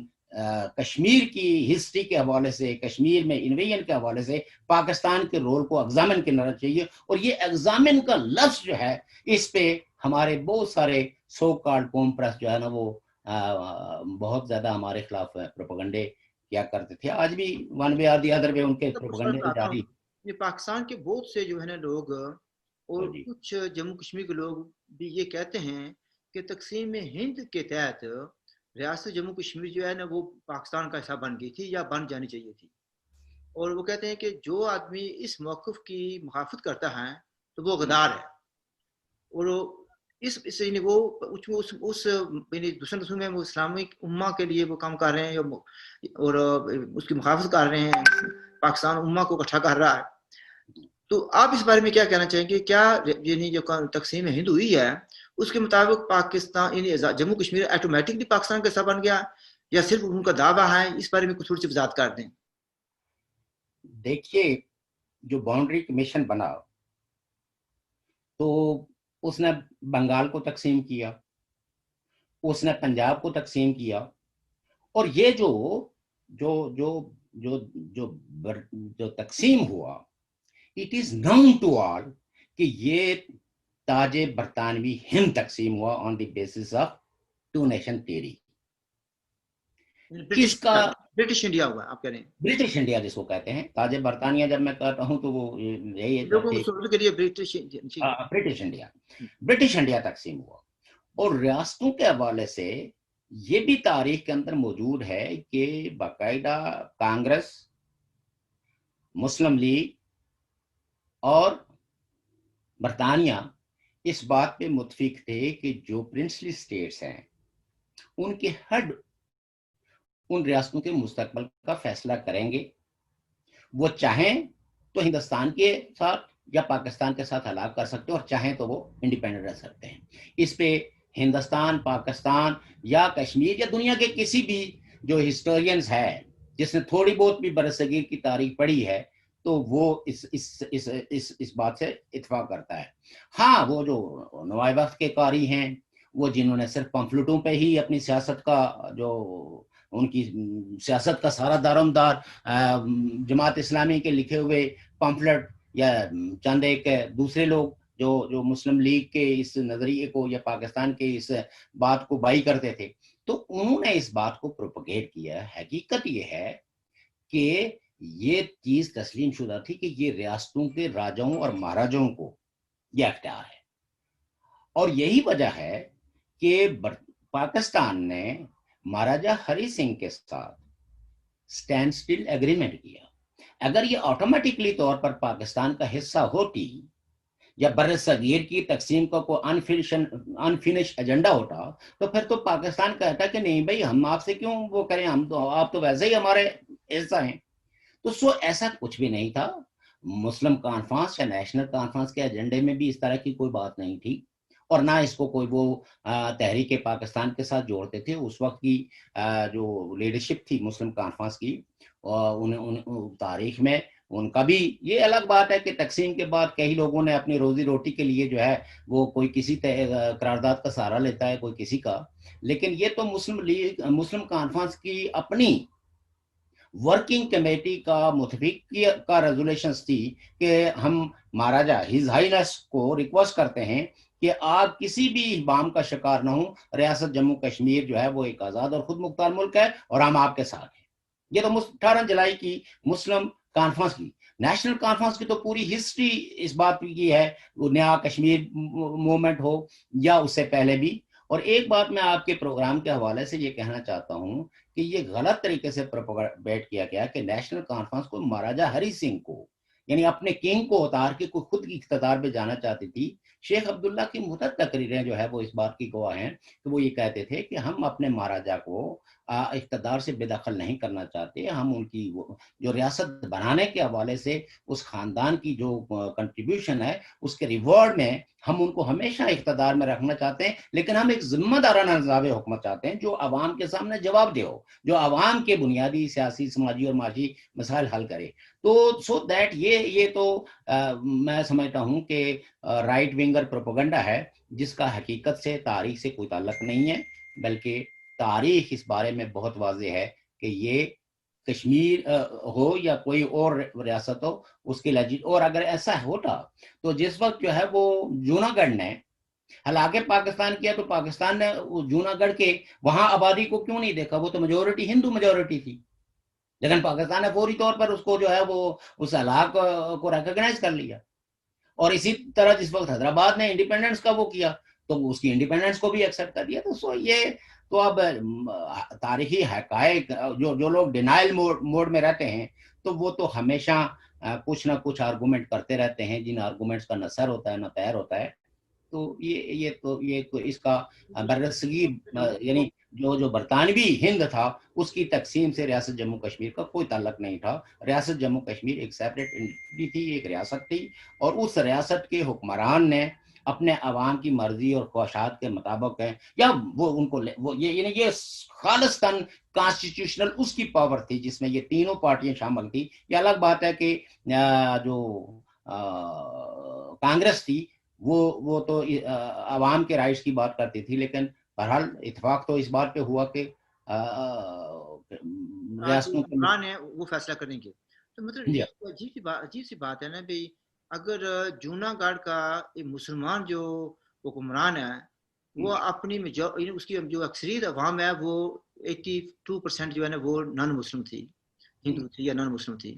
کشمیر کی ہسٹری کے حوالے سے, کشمیر میں انویژن کے حوالے سے پاکستان کے رول کو ایگزامن کرنا چاہیے. اور یہ ایگزامن کا لفظ جو ہے, اس پہ ہمارے بہت سارے سو کارڈ قوم پرس جو ہے نا وہ بہت زیادہ ہمارے خلاف پروپیگنڈے کیا کرتے تھے. آج بھی one way or the other way ان کے پروپیگنڈے جاری. یہ پاکستان کے بہت سے جو ہے نا لوگ اور کچھ جموں کشمیر کے لوگ بھی یہ کہتے ہیں کہ تقسیم ہند کے تحت ریاست جموں کشمیر جو ہے نا وہ پاکستان کا حصہ بن گئی تھی یا بن جانی چاہیے تھی. اور وہ کہتے ہیں کہ جو آدمی اس موقف کی مخالفت کرتا ہے تو وہ غدار ہے. اور اس وہ دوسرے میں وہ اسلامی امہ کے لیے وہ کام کر رہے ہیں اور اس کی مخالفت کر رہے ہیں, پاکستان امہ کو اکٹھا کر رہا ہے. تو آپ اس بارے میں کیا کہنا چاہیں گے؟ کیا یعنی جو تقسیم ہند ہوئی ہے اس کے مطابق پاکستان یعنی جموں کشمیر آٹومیٹکلی پاکستان کا حصہ بن گیا یا صرف ان کا دعویٰ ہے؟ اس بارے میں کچھ تھوڑی سی وضاحت کر دیں. دیکھیے, جو باؤنڈری کمیشن بنا تو اس نے بنگال کو تقسیم کیا, اس نے پنجاب کو تقسیم کیا, اور یہ جو جو جو جو جو جو تقسیم ہوا, it is known to all کہ یہ تاج برطانوی ہند تقسیم ہوا on the basis of two nation theory. کس کا؟ برٹش انڈیا ہوا آپ کہہ رہے ہیں. برٹش انڈیا جس کو کہتے ہیں, تاج برطانیہ جب میں کہتا ہوں تو وہ یہی ہے, برٹش انڈیا. برٹش انڈیا تقسیم ہوا. اور ریاستوں کے حوالے سے یہ بھی تاریخ کے اندر موجود ہے کہ باقاعدہ کانگریس, مسلم لیگ اور برطانیہ اس بات پہ متفق تھے کہ جو پرنسلی سٹیٹس ہیں ان کے ہیڈ ان ریاستوں کے مستقبل کا فیصلہ کریں گے. وہ چاہیں تو ہندوستان کے ساتھ یا پاکستان کے ساتھ ہلاک کر سکتے ہیں, اور چاہیں تو وہ انڈیپینڈنٹ رہ سکتے ہیں. اس پہ ہندوستان, پاکستان یا کشمیر یا دنیا کے کسی بھی جو ہسٹورینز ہے جس نے تھوڑی بہت بھی برصغیر کی تاریخ پڑھی ہے تو وہ اس بات سے اتفاق کرتا ہے. ہاں, وہ جو نوائے وقت کے قاری ہیں, وہ جنہوں نے صرف پمفلٹوں پہ ہی اپنی سیاست کا جو ان کی سیاست کا سارا دارومدار جماعت اسلامی کے لکھے ہوئے پمفلٹ یا چند ایک دوسرے لوگ جو مسلم لیگ کے اس نظریے کو یا پاکستان کے اس بات کو بائی کرتے تھے, تو انہوں نے اس بات کو پروپیگیٹ کیا. حقیقت یہ ہے کہ یہ چیز تسلیم شدہ تھی کہ یہ ریاستوں کے راجاؤں اور مہاراجاؤں کو یہ اختیار ہے. اور یہی وجہ ہے کہ پاکستان نے مہاراجا ہری سنگھ کے ساتھ سٹینڈ سٹل ایگریمنٹ کیا. اگر یہ آٹومیٹکلی طور پر پاکستان کا حصہ ہوتی یا بر صغیر کی تقسیم کا کوئی انفینش ایجنڈا ہوتا تو پھر تو پاکستان کہتا کہ نہیں بھائی ہم آپ سے کیوں وہ کریں, ہم تو آپ تو ویسے ہی ہمارے حصہ ہیں. تو ایسا کچھ بھی نہیں تھا. مسلم کانفرنس یا نیشنل کانفرنس کے ایجنڈے میں بھی اس طرح کی کوئی بات نہیں تھی, اور نہ اس کو کوئی وہ تحریک پاکستان کے ساتھ جوڑتے تھے. اس وقت کی جو لیڈرشپ تھی مسلم کانفرنس کی, تاریخ میں ان کا بھی یہ الگ بات ہے کہ تقسیم کے بعد کئی لوگوں نے اپنی روزی روٹی کے لیے جو ہے وہ کوئی کسی قرارداد کا سہارا لیتا ہے, کوئی کسی کا. لیکن یہ تو مسلم کانفرنس کی اپنی ورکنگ کمیٹی کا متفق کا ریزولیشنز تھی کہ ہم مہاراجا ہز ہائینس کو ریکویسٹ کرتے ہیں کہ آپ کسی بھی ابہام کا شکار نہ ہوں. ریاست جموں کشمیر جو ہے وہ ایک آزاد اور خود مختار ملک ہے اور ہم آپ کے ساتھ ہیں. یہ تو 18 جولائی کی مسلم کانفرنس کی. نیشنل کانفرنس کی تو پوری ہسٹری اس بات کی ہے, وہ نیا کشمیر موومنٹ ہو یا اس سے پہلے بھی, اور ایک بات میں آپ کے پروگرام کے حوالے سے یہ کہنا چاہتا ہوں کہ یہ غلط طریقے سے پروپیگیٹ کیا گیا کہ نیشنل کانفرنس کو مہاراجا ہری سنگھ کو یعنی اپنے کنگ کو اتار کے کوئی خود کی اقتدار پہ جانا چاہتی تھی. شیخ عبداللہ کی متعدد تقریریں جو ہے وہ اس بات کی گواہ ہیں کہ وہ یہ کہتے تھے کہ ہم اپنے مہاراجا کو اقتدار سے بے دخل نہیں کرنا چاہتے, ہم ان کی جو ریاست بنانے کے حوالے سے اس خاندان کی جو کنٹریبیوشن ہے اس کے ریوارڈ میں ہم ان کو ہمیشہ اقتدار میں رکھنا چاہتے ہیں, لیکن ہم ایک ذمہ دارانہ نظام حکومت چاہتے ہیں جو عوام کے سامنے جواب دہ ہو, جو عوام کے بنیادی سیاسی سماجی اور معاشی مسائل حل کرے. تو سو دیٹ یہ تو میں سمجھتا ہوں کہ رائٹ ونگر پروپیگنڈا ہے جس کا حقیقت سے تاریخ سے کوئی تعلق نہیں ہے, بلکہ تاریخ اس بارے میں بہت واضح ہے کہ یہ کشمیر ہو یا کوئی اور ریاست ہو اس کی اور اگر ایسا ہوتا تو جس وقت جو ہے وہ جوناگڑھ نے حالانکہ پاکستان کیا تو پاکستان نے جوناگڑھ کے وہاں آبادی کو کیوں نہیں دیکھا, وہ تو میجورٹی ہندو میجورٹی تھی, لیکن پاکستان نے فوری طور پر اس کو جو ہے وہ اس علاقے کو ریکگنائز کر لیا. اور اسی طرح جس وقت حیدرآباد نے انڈیپینڈنس کا وہ کیا تو اس کی انڈیپینڈنس کو بھی ایکسیپٹ کر دیا. تو سو یہ تو اب تاریخی حقائق جو لوگ ڈینائل موڈ میں رہتے ہیں تو وہ تو ہمیشہ کچھ نہ کچھ آرگومنٹ کرتے رہتے ہیں جن آرگومنٹس کا نہ سر ہوتا ہے نہ پیر ہوتا ہے. تو یہ تو اس کا برصغیر یعنی جو برطانوی ہند تھا اس کی تقسیم سے ریاست جموں کشمیر کا کوئی تعلق نہیں تھا. ریاست جموں کشمیر ایک سیپریٹ انٹیٹی تھی, ایک ریاست تھی, اور اس ریاست کے حکمران نے اپنے عوام کی مرضی اور خواہشات کے مطابق ہے یا وہ ان کو یہ خالصتاً کانسٹیٹیوشنل اس کی پاور تھی جس میں یہ تینوں پارٹیاں شامل تھی. یہ الگ بات ہے کہ جو کانگریس تھی وہ تو عوام کے رائٹس کی بات کرتی تھی, لیکن بہرحال اتفاق تو اس بات پہ ہوا کہ ریاستوں ہے وہ فیصلہ کریں گے. تو مطلب یہ عجیب سی بات ہے نا بھائی, اگر جوناگڑھ کا مسلمان جو حکمران ہے وہ اپنی اس کی جو اکثریت عوام ہے وہ 82% جو ہے نا وہ نان مسلم تھی, ہندو تھی یا نان مسلم تھی,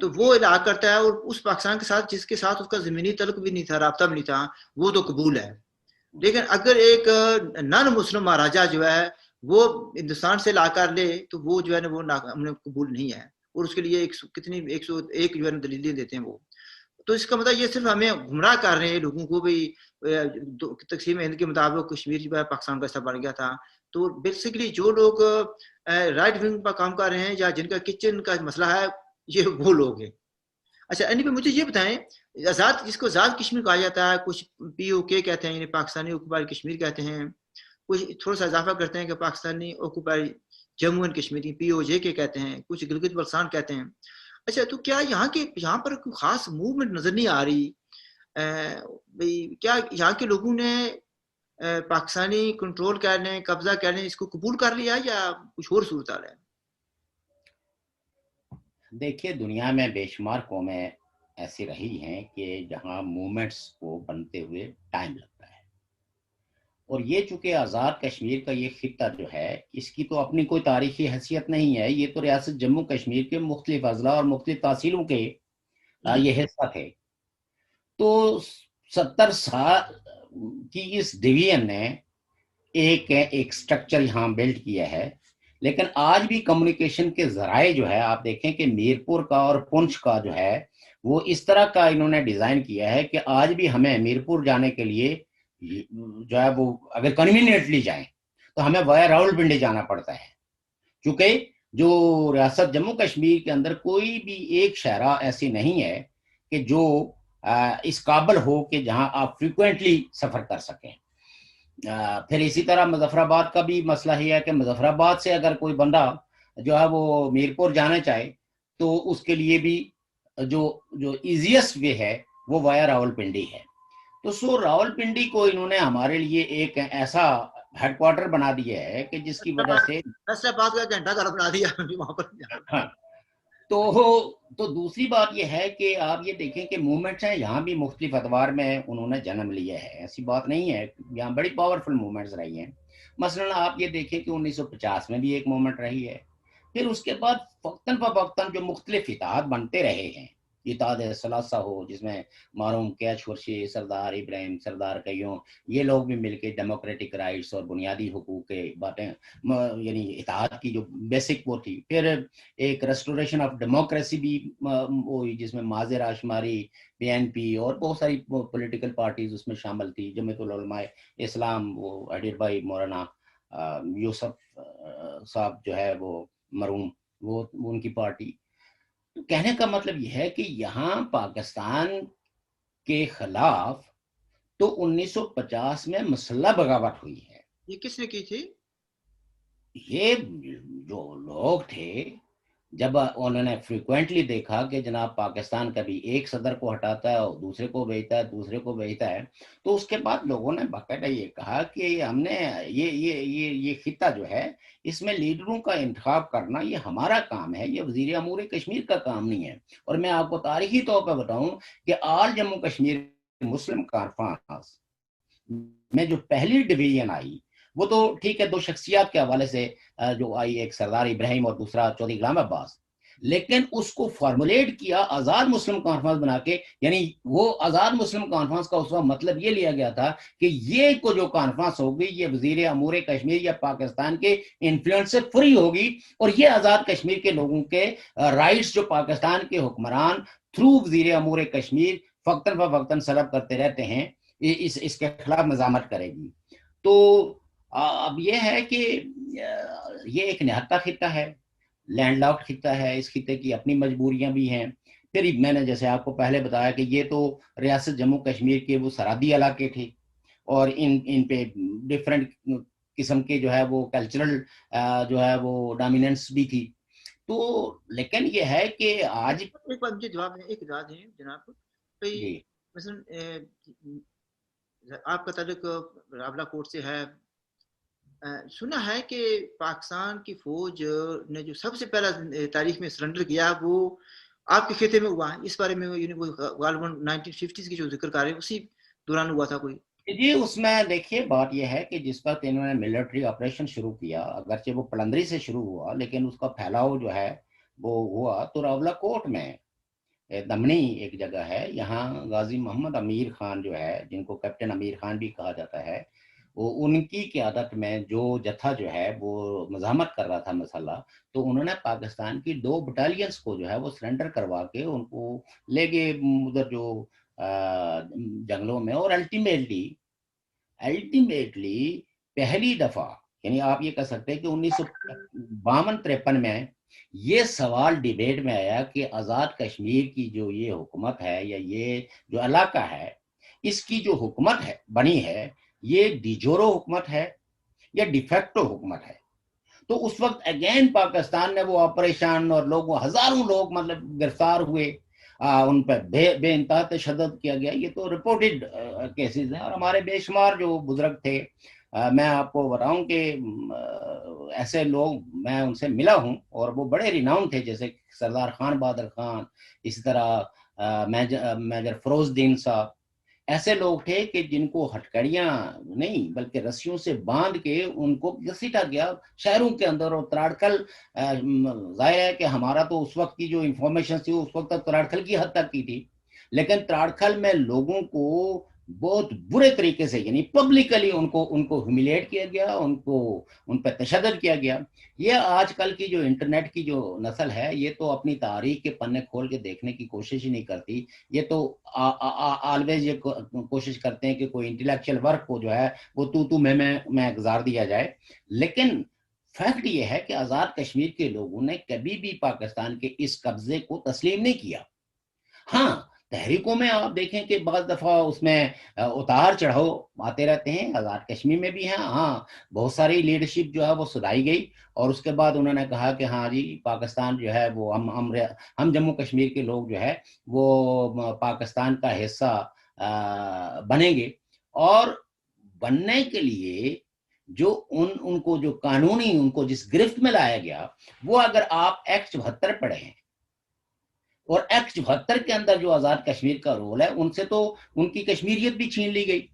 تو وہ ادا کرتا ہے اور اس پاکستان کے ساتھ جس کے ساتھ اس کا زمینی تعلق بھی نہیں تھا, رابطہ بھی نہیں تھا, وہ تو قبول ہے. لیکن اگر ایک نان مسلم مہاراجا جو ہے وہ ہندوستان سے لا کر لے تو وہ جو ہے نا وہ ہم نے قبول نہیں ہے, اور اس کے لیے 101 جو ہے دلیلیں دیتے ہیں وہ. تو اس کا مطلب یہ صرف ہمیں گمراہ کر رہے ہیں لوگوں کو بھی, تقسیم ہند کے مطابق کشمیر جو ہے پاکستان کا حصہ بن گیا تھا. تو بیسیکلی جو لوگ رائٹ ونگ پر کام کر رہے ہیں یا جن کا کچن کا مسئلہ ہے یہ وہ لوگ ہیں. اچھا اینی مجھے یہ بتائیں, آزاد جس کو آزاد کشمیر کہا جاتا ہے, کچھ پی او کے کہتے ہیں یعنی پاکستانی اوکوپائڈ کشمیر کہتے ہیں, کچھ تھوڑا سا اضافہ کرتے ہیں کہ پاکستانی اوکوپائڈ جموں اینڈ کشمیر پی او جے کے کہتے ہیں, کچھ گلگت بلتستان کہتے ہیں. اچھا تو کیا یہاں پر کوئی خاص موومنٹ نظر نہیں آ رہی کیا یہاں کے لوگوں نے پاکستانی کنٹرول کرنے قبضہ کرنے اس کو قبول کر لیا یا کچھ اور صورتحال ہے؟ دیکھیے دنیا میں بے شمار قومیں ایسی رہی ہیں کہ جہاں موومنٹس کو بنتے ہوئے ٹائم لگتا ہے, اور یہ چونکہ آزاد کشمیر کا یہ خطہ جو ہے اس کی تو اپنی کوئی تاریخی حیثیت نہیں ہے, یہ تو ریاست جموں کشمیر کے مختلف اضلاع اور مختلف تحصیلوں کے یہ حصہ تھے. تو 70 سال کی اس ڈویژن نے ایک سٹرکچر یہاں بلڈ کیا ہے, لیکن آج بھی کمیونیکیشن کے ذرائع جو ہے آپ دیکھیں کہ میرپور کا اور پونچھ کا جو ہے وہ اس طرح کا انہوں نے ڈیزائن کیا ہے کہ آج بھی ہمیں میرپور جانے کے لیے جو ہے وہ اگر کنوینئنٹلی جائیں تو ہمیں وایا راولپنڈی جانا پڑتا ہے, کیونکہ جو ریاست جموں کشمیر کے اندر کوئی بھی ایک شہرہ ایسی نہیں ہے کہ جو اس قابل ہو کہ جہاں آپ فریکوینٹلی سفر کر سکیں. پھر اسی طرح مظفر آباد کا بھی مسئلہ ہی ہے کہ مظفر آباد سے اگر کوئی بندہ جو ہے وہ میرپور جانا چاہے تو اس کے لیے بھی جو ایزیسٹ وے ہے وہ وایا راولپنڈی ہے. تو سو راولپنڈی کو انہوں نے ہمارے لیے ایک ایسا ہیڈ کوارٹر بنا دیا ہے کہ جس کی وجہ سے گھنٹہ گھر بنا دیا وہاں پر. تو دوسری بات یہ ہے کہ آپ یہ دیکھیں کہ موومنٹس ہیں یہاں بھی مختلف ادوار میں انہوں نے جنم لیا ہے, ایسی بات نہیں ہے, یہاں بڑی پاورفل موومنٹس رہی ہیں. مثلا آپ یہ دیکھیں کہ 1950 میں بھی ایک موومنٹ رہی ہے, پھر اس کے بعد وقتاً فوقتاً جو مختلف اتحاد بنتے رہے ہیں اتحاد ثلاثہ ہو جس میں معروم کیچ خورشید، سردار ابراہیم، سردار قیوم، یہ لوگ بھی مل کے ڈیموکریٹک رائٹس اور بنیادی حقوق کے باتیں یعنی اتحاد کی جو بیسک وہ تھی. پھر ایک ریسٹوریشن آف ڈیموکریسی بھی ہوئی جس میں ماضر آشماری، پی این پی اور بہت ساری پولیٹیکل پارٹیز اس میں شامل تھی. جمعیت العلماء اسلام، وہ ایڈر بھائی مولانا یوسف صاحب جو ہے وہ مرحوم، وہ ان کی پارٹی. تو کہنے کا مطلب یہ ہے کہ یہاں پاکستان کے خلاف تو 1950 میں مسلح بغاوت ہوئی ہے. یہ کس نے کی تھی؟ یہ جو لوگ تھے جب انہوں نے فریکوینٹلی دیکھا کہ جناب پاکستان کبھی ایک صدر کو ہٹاتا ہے اور دوسرے کو بھیجتا ہے، دوسرے کو بھیجتا ہے، تو اس کے بعد لوگوں نے باقاعدہ یہ کہا کہ ہم نے یہ خطہ جو ہے اس میں لیڈروں کا انتخاب کرنا یہ ہمارا کام ہے، یہ وزیر امور کشمیر کا کام نہیں ہے. اور میں آپ کو تاریخی طور پر بتاؤں کہ آل جموں کشمیر مسلم کانفرنس میں جو پہلی ڈویژن آئی وہ تو ٹھیک ہے 2 شخصیات کے حوالے سے جو آئی، ایک سردار ابراہیم اور دوسرا چودھری غلام عباس، لیکن اس کو فارمولیٹ کیا آزاد مسلم کانفرنس بنا کے. یعنی وہ آزاد مسلم کانفرنس کا اس وقت مطلب یہ لیا گیا تھا کہ یہ کو جو کانفرنس ہوگی یہ وزیر امور کشمیر یا پاکستان کے انفلوئنس سے فری ہوگی، اور یہ آزاد کشمیر کے لوگوں کے رائٹس جو پاکستان کے حکمران تھرو وزیر امور کشمیر فوقتاً فوقتاً سلب کرتے رہتے ہیں، اس کے خلاف مزاحمت کرے گی. تو اب یہ ہے کہ یہ ایک نہتا خطہ ہے، لینڈ لاکڈ خطہ ہے، اس خطے کی اپنی مجبوریاں بھی ہیں. پھر میں نے جیسے آپ کو پہلے بتایا کہ یہ تو ریاست جموں کشمیر کے وہ سرحدی علاقے تھے اور ان پہ ڈفرینٹ قسم کے جو ہے وہ کلچرل جو ہے وہ ڈومیننس بھی تھی. تو لیکن یہ ہے کہ آج ایک بات مجھے جواب ہے، ایک اجازت ہے جناب، جی مثلا آپ کا تعلق راولا کوٹ سے ہے، سنا ہے کہ پاکستان کی فوج نے جو سب سے پہلا تاریخ میں سرنڈر کیا وہ آپ کے خطے میں ہوا ہے. اس بارے میں غالباً 1950s کی جو ذکر کر رہے ہیں اسی دوران ہوا تھا کوئی؟ جی اس میں دیکھیے بات یہ ہے کہ جس وقت انہوں نے ملٹری آپریشن شروع کیا، اگرچہ وہ پلندری سے شروع ہوا لیکن اس کا پھیلاؤ جو ہے وہ ہوا تو راولا کوٹ میں دمنی ایک جگہ ہے، یہاں غازی محمد امیر خان جو ہے جن کو کیپٹن امیر خان بھی کہا جاتا ہے، وہ ان کی قیادت میں جو جتھا جو ہے وہ مزاحمت کر رہا تھا مسلح، تو انہوں نے پاکستان کی 2 بٹالینز کو جو ہے وہ سرنڈر کروا کے ان کو لے گئے ادھر جو جنگلوں میں. اور الٹیمیٹلی پہلی دفعہ یعنی آپ یہ کہہ سکتے ہیں کہ 1952-53 میں یہ سوال ڈیبیٹ میں آیا کہ آزاد کشمیر کی جو یہ حکومت ہے یا یہ جو علاقہ ہے اس کی جو حکومت ہے بنی ہے یہ ڈیجورو حکومت ہے یا ڈیفیکٹو حکومت ہے. تو اس وقت اگین پاکستان نے وہ آپریشن اور ہزاروں لوگ مطلب گرفتار ہوئے، ان پہ بے انتہا تشدد کیا گیا. یہ تو رپورٹڈ کیسز ہیں اور ہمارے بے شمار جو بزرگ تھے، میں آپ کو بتاؤں کہ ایسے لوگ میں ان سے ملا ہوں اور وہ بڑے ریناؤن تھے، جیسے سردار خان بہادر خان، اسی طرح میجر فروز الدین صاحب. ایسے لوگ تھے کہ جن کو ہتکڑیاں نہیں بلکہ رسیوں سے باندھ کے ان کو گھسیٹا گیا شہروں کے اندر. اور تراڑکھل ظاہر ہے کہ ہمارا تو اس وقت کی جو انفارمیشن تھی اس وقت تک تراڑکھل کی حد تک کی تھی، لیکن تراڑکھل میں لوگوں کو بہت برے طریقے سے یعنی پبلکلی ان کو ہیومیلیٹ کیا گیا، ان پہ تشدد کیا گیا. یہ آج کل کی جو انٹرنیٹ کی جو نسل ہے یہ تو اپنی تاریخ کے پنے کھول کے دیکھنے کی کوشش ہی نہیں کرتی. یہ تو آلویز یہ کوشش کرتے ہیں کہ کوئی انٹلیکچوئل ورک کو جو ہے وہ تو میں گزار دیا جائے. لیکن فیکٹ یہ ہے کہ آزاد کشمیر کے لوگوں نے کبھی بھی پاکستان کے اس قبضے کو تسلیم نہیں کیا. ہاں تحریکوں میں آپ دیکھیں کہ بعض دفعہ اس میں اتار چڑھاؤ آتے رہتے ہیں، آزاد کشمیر میں بھی ہیں. ہاں بہت ساری لیڈرشپ جو ہے وہ سدھائی گئی اور اس کے بعد انہوں نے کہا کہ ہاں جی پاکستان جو ہے وہ ہم جموں کشمیر کے لوگ جو ہے وہ پاکستان کا حصہ بنیں گے. اور بننے کے لیے جو ان کو جو قانونی ان کو جس گرفت میں لایا گیا وہ اگر آپ ایکٹ 74 پڑھے ہیں اور ایکٹ 74 کے اندر جو آزاد کشمیر کا رول ہے ان سے تو ان کی کشمیریت بھی چھین لی گئی،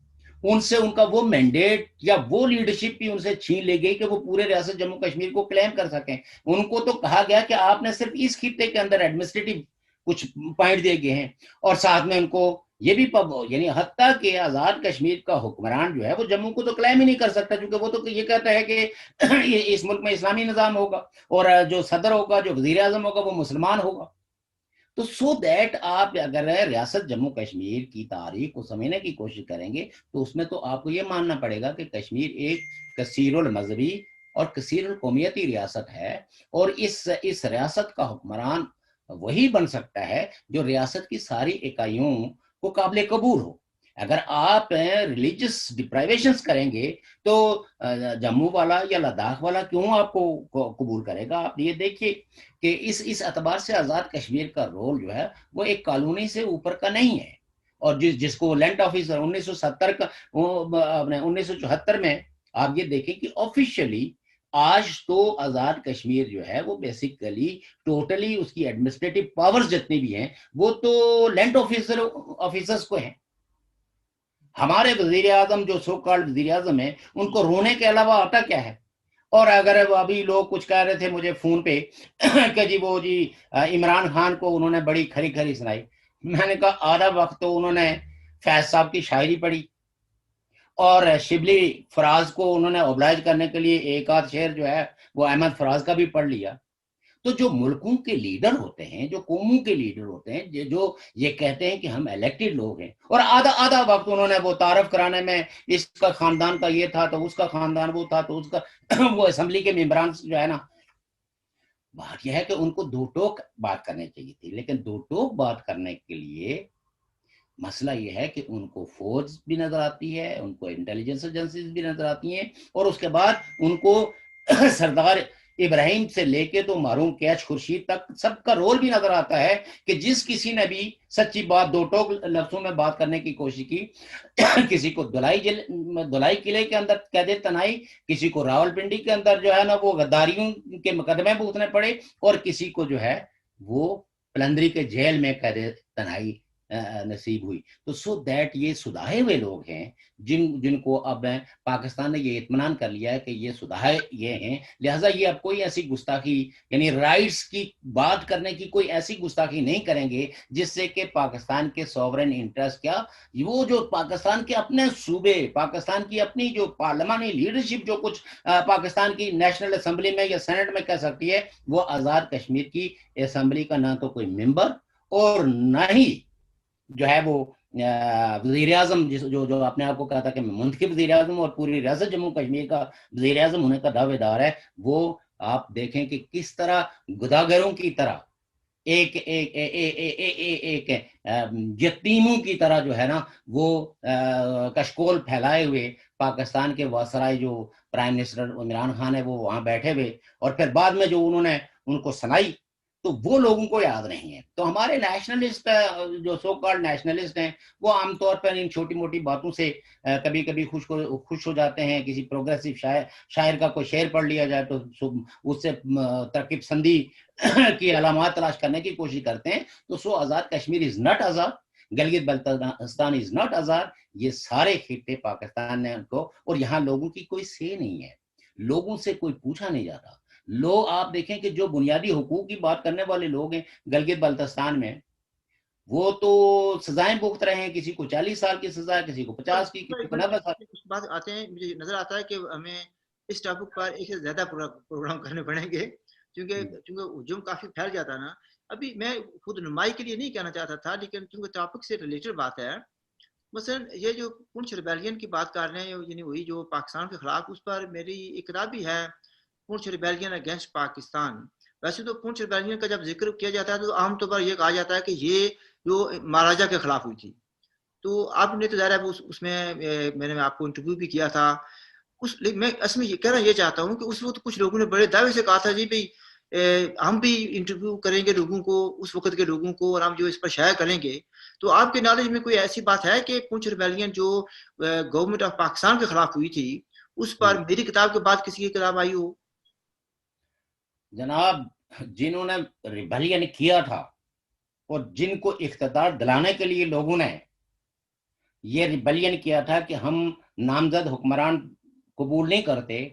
ان سے ان کا وہ مینڈیٹ یا وہ لیڈرشپ بھی ان سے چھین لی گئی کہ وہ پورے ریاست جموں کشمیر کو کلیم کر سکیں. ان کو تو کہا گیا کہ آپ نے صرف اس خطے کے اندر ایڈمنسٹریٹو کچھ پوائنٹ دیے گئے ہیں، اور ساتھ میں ان کو یہ بھی یعنی حتیٰ کہ آزاد کشمیر کا حکمران جو ہے وہ جموں کو تو کلیم ہی نہیں کر سکتا، کیونکہ وہ تو یہ کہتا ہے کہ اس ملک میں اسلامی نظام ہوگا اور جو صدر ہوگا، جو وزیر اعظم ہوگا، وہ مسلمان ہوگا۔ تو سو دیٹ آپ اگر ریاست جموں کشمیر کی تاریخ کو سمجھنے کی کوشش کریں گے تو اس میں تو آپ کو یہ ماننا پڑے گا کہ کشمیر ایک کثیر المذہبی اور کثیر القومیتی ریاست ہے، اور اس ریاست کا حکمران وہی بن سکتا ہے جو ریاست کی ساری اکائیوں کو قابل قبول ہو۔ اگر آپ ریلیجس ڈپرائیویشنز کریں گے تو جموں والا یا لداخ والا کیوں آپ کو قبول کرے گا؟ آپ یہ دیکھیے کہ اس اعتبار سے آزاد کشمیر کا رول جو ہے وہ ایک کالونی سے اوپر کا نہیں ہے، اور جس کو لینڈ آفیسر 1970 کا 1974 میں آپ یہ دیکھیں کہ آفیشیلی آج تو آزاد کشمیر جو ہے وہ بیسیکلی ٹوٹلی اس کی ایڈمنسٹریٹو پاورز جتنی بھی ہیں وہ تو لینڈ آفیسرز کو ہیں۔ ہمارے وزیر اعظم جو سو کالڈ وزیر اعظم ہیں ان کو رونے کے علاوہ آتا کیا ہے؟ اور اگر ابھی لوگ کچھ کہہ رہے تھے مجھے فون پہ کہ جی وہ جی عمران خان کو انہوں نے بڑی کھری کھری سنائی، میں نے کہا آدھا وقت تو انہوں نے فیض صاحب کی شاعری پڑھی اور شبلی فراز کو انہوں نے اوبلائج کرنے کے لیے ایک آدھ شعر جو ہے وہ احمد فراز کا بھی پڑھ لیا۔ تو جو ملکوں کے لیڈر ہوتے ہیں، جو قوموں کے لیڈر ہوتے ہیں، جو یہ کہتے ہیں کہ ہم الیکٹڈ لوگ ہیں، اور آدھا وقت انہوں نے وہ تعارف کرانے میں اس کا خاندان کا یہ تھا تو اس کا خاندان وہ تھا تو اس کا وہ اسمبلی کے ممبران جو ہے نا، بات یہ ہے کہ ان کو دو ٹوک بات کرنی چاہیے تھی، لیکن دو ٹوک بات کرنے کے لیے مسئلہ یہ ہے کہ ان کو فوج بھی نظر آتی ہے، ان کو انٹیلیجنس ایجنسیز بھی نظر آتی ہیں، اور اس کے بعد ان کو سردار ابراہیم سے لے کے تو معروم کیچ خورشید تک سب کا رول بھی نظر آتا ہے کہ جس کسی نے بھی سچی بات دو ٹوک لفظوں میں بات کرنے کی کوشش کی، کسی کو دلائی قلعے کے اندر قید تنہائی، کسی کو راول پنڈی کے اندر جو ہے نا وہ غداریوں کے مقدمے بھگتنے پڑے، اور کسی کو جو ہے وہ پلندری کے جیل میں قید تنہائی نصیب ہوئی۔ تو سو دیٹ یہ سدھائے ہوئے لوگ ہیں جن کو اب پاکستان نے یہ اطمینان کر لیا ہے کہ یہ سدھائے یہ ہیں، لہٰذا یہ اب کوئی ایسی گستاخی یعنی رائٹس کی بات کرنے کی کوئی ایسی گستاخی نہیں کریں گے جس سے کہ پاکستان کے سوورن انٹرسٹ کیا وہ جو پاکستان کے اپنے صوبے، پاکستان کی اپنی جو پارلیمانی لیڈرشپ جو کچھ پاکستان کی نیشنل اسمبلی میں یا سینٹ میں کہہ سکتی ہے، وہ آزاد کشمیر کی اسمبلی کا نہ تو کوئی ممبر اور نہ ہی جو ہے وہ وزیر اعظم جو اپنے آپ کو کہتا کہ میں منتخب وزیر اعظم اور پوری ریاست جموں کشمیر کا وزیر اعظم ہونے کا دعوے دار ہے، وہ آپ دیکھیں کہ کس طرح گداگروں کی طرح ایک ایک ایک یتیموں کی طرح جو ہے نا وہ کشکول پھیلائے ہوئے پاکستان کے واسرائے جو پرائم منسٹر عمران خان ہے وہ وہاں بیٹھے ہوئے، اور پھر بعد میں جو انہوں نے ان کو سنائی تو وہ لوگوں کو یاد نہیں ہے۔ تو ہمارے نیشنلسٹ جو سو کالڈ نیشنلسٹ ہیں وہ عام طور پر ان چھوٹی موٹی باتوں سے کبھی کبھی خوش ہو جاتے ہیں، کسی پروگریسو شاعر کا کوئی شعر پڑھ لیا جائے تو اس سے ترکیب سندھی کی علامات تلاش کرنے کی کوشش کرتے ہیں۔ تو so Azad Kashmir is not Azad, Gilgit Baltistan is not Azad, یہ سارے خطے پاکستان نے ان کو، اور یہاں لوگوں کی کوئی سے نہیں ہے، لوگوں سے کوئی پوچھا نہیں جاتا۔ لوگ آپ دیکھیں کہ جو بنیادی حقوق کی بات کرنے والے لوگ ہیں گلگت بلتستان میں، وہ تو سزائیں بھگت رہے ہیں، کسی کو 40 سال کی سزا، کسی کو 50 کی، کسی کو 90 سال کی۔ بات آتے ہیں، مجھے نظر آتا ہے کہ ہمیں اس ٹاپک پر ایک سے زیادہ پروگرام کرنے پڑیں گے، کیونکہ ہجوم کافی پھیل جاتا ہے نا۔ ابھی میں خود نمائی کے لیے نہیں کہنا چاہتا تھا، لیکن کیونکہ ٹاپک سے ریلیٹڈ بات ہے، مثلا یہ جو پونچھ ریبیلین کی بات کر رہے ہیں، یعنی وہی جو پاکستان کے خلاف، اس پر میری ایک کتاب بھی ہے، پونچھ ریبیلین اگینسٹ پاکستان۔ ویسے تو پونچھ ریبیلین کا جب ذکر کیا جاتا ہے تو عام طور پر یہ کہا جاتا ہے کہ یہ جو مہاراجہ کے خلاف ہوئی تھی۔ تو آپ نے تو ظاہر ہے اس میں نے آپ کو انٹرویو بھی کیا تھا، میں اصل میں یہ کہنا یہ چاہتا ہوں کہ اس وقت کچھ لوگوں نے بڑے دعوے سے کہا تھا جی بھائی ہم بھی انٹرویو کریں گے لوگوں کو، اس وقت کے لوگوں کو، اور ہم جو اس پر شائع کریں گے۔ تو آپ کے نالج میں کوئی ایسی بات ہے کہ پونچھ ریبیلین جو گورنمنٹ آف پاکستان کے خلاف ہوئی تھی اس پر میری کتاب کے بعد کسی کی کتاب آئی ہو؟ جناب، جنہوں نے ریبیلین کیا تھا اور جن کو اقتدار دلانے کے لیے لوگوں نے یہ ریبیلین کیا تھا کہ ہم نامزد حکمران قبول نہیں کرتے،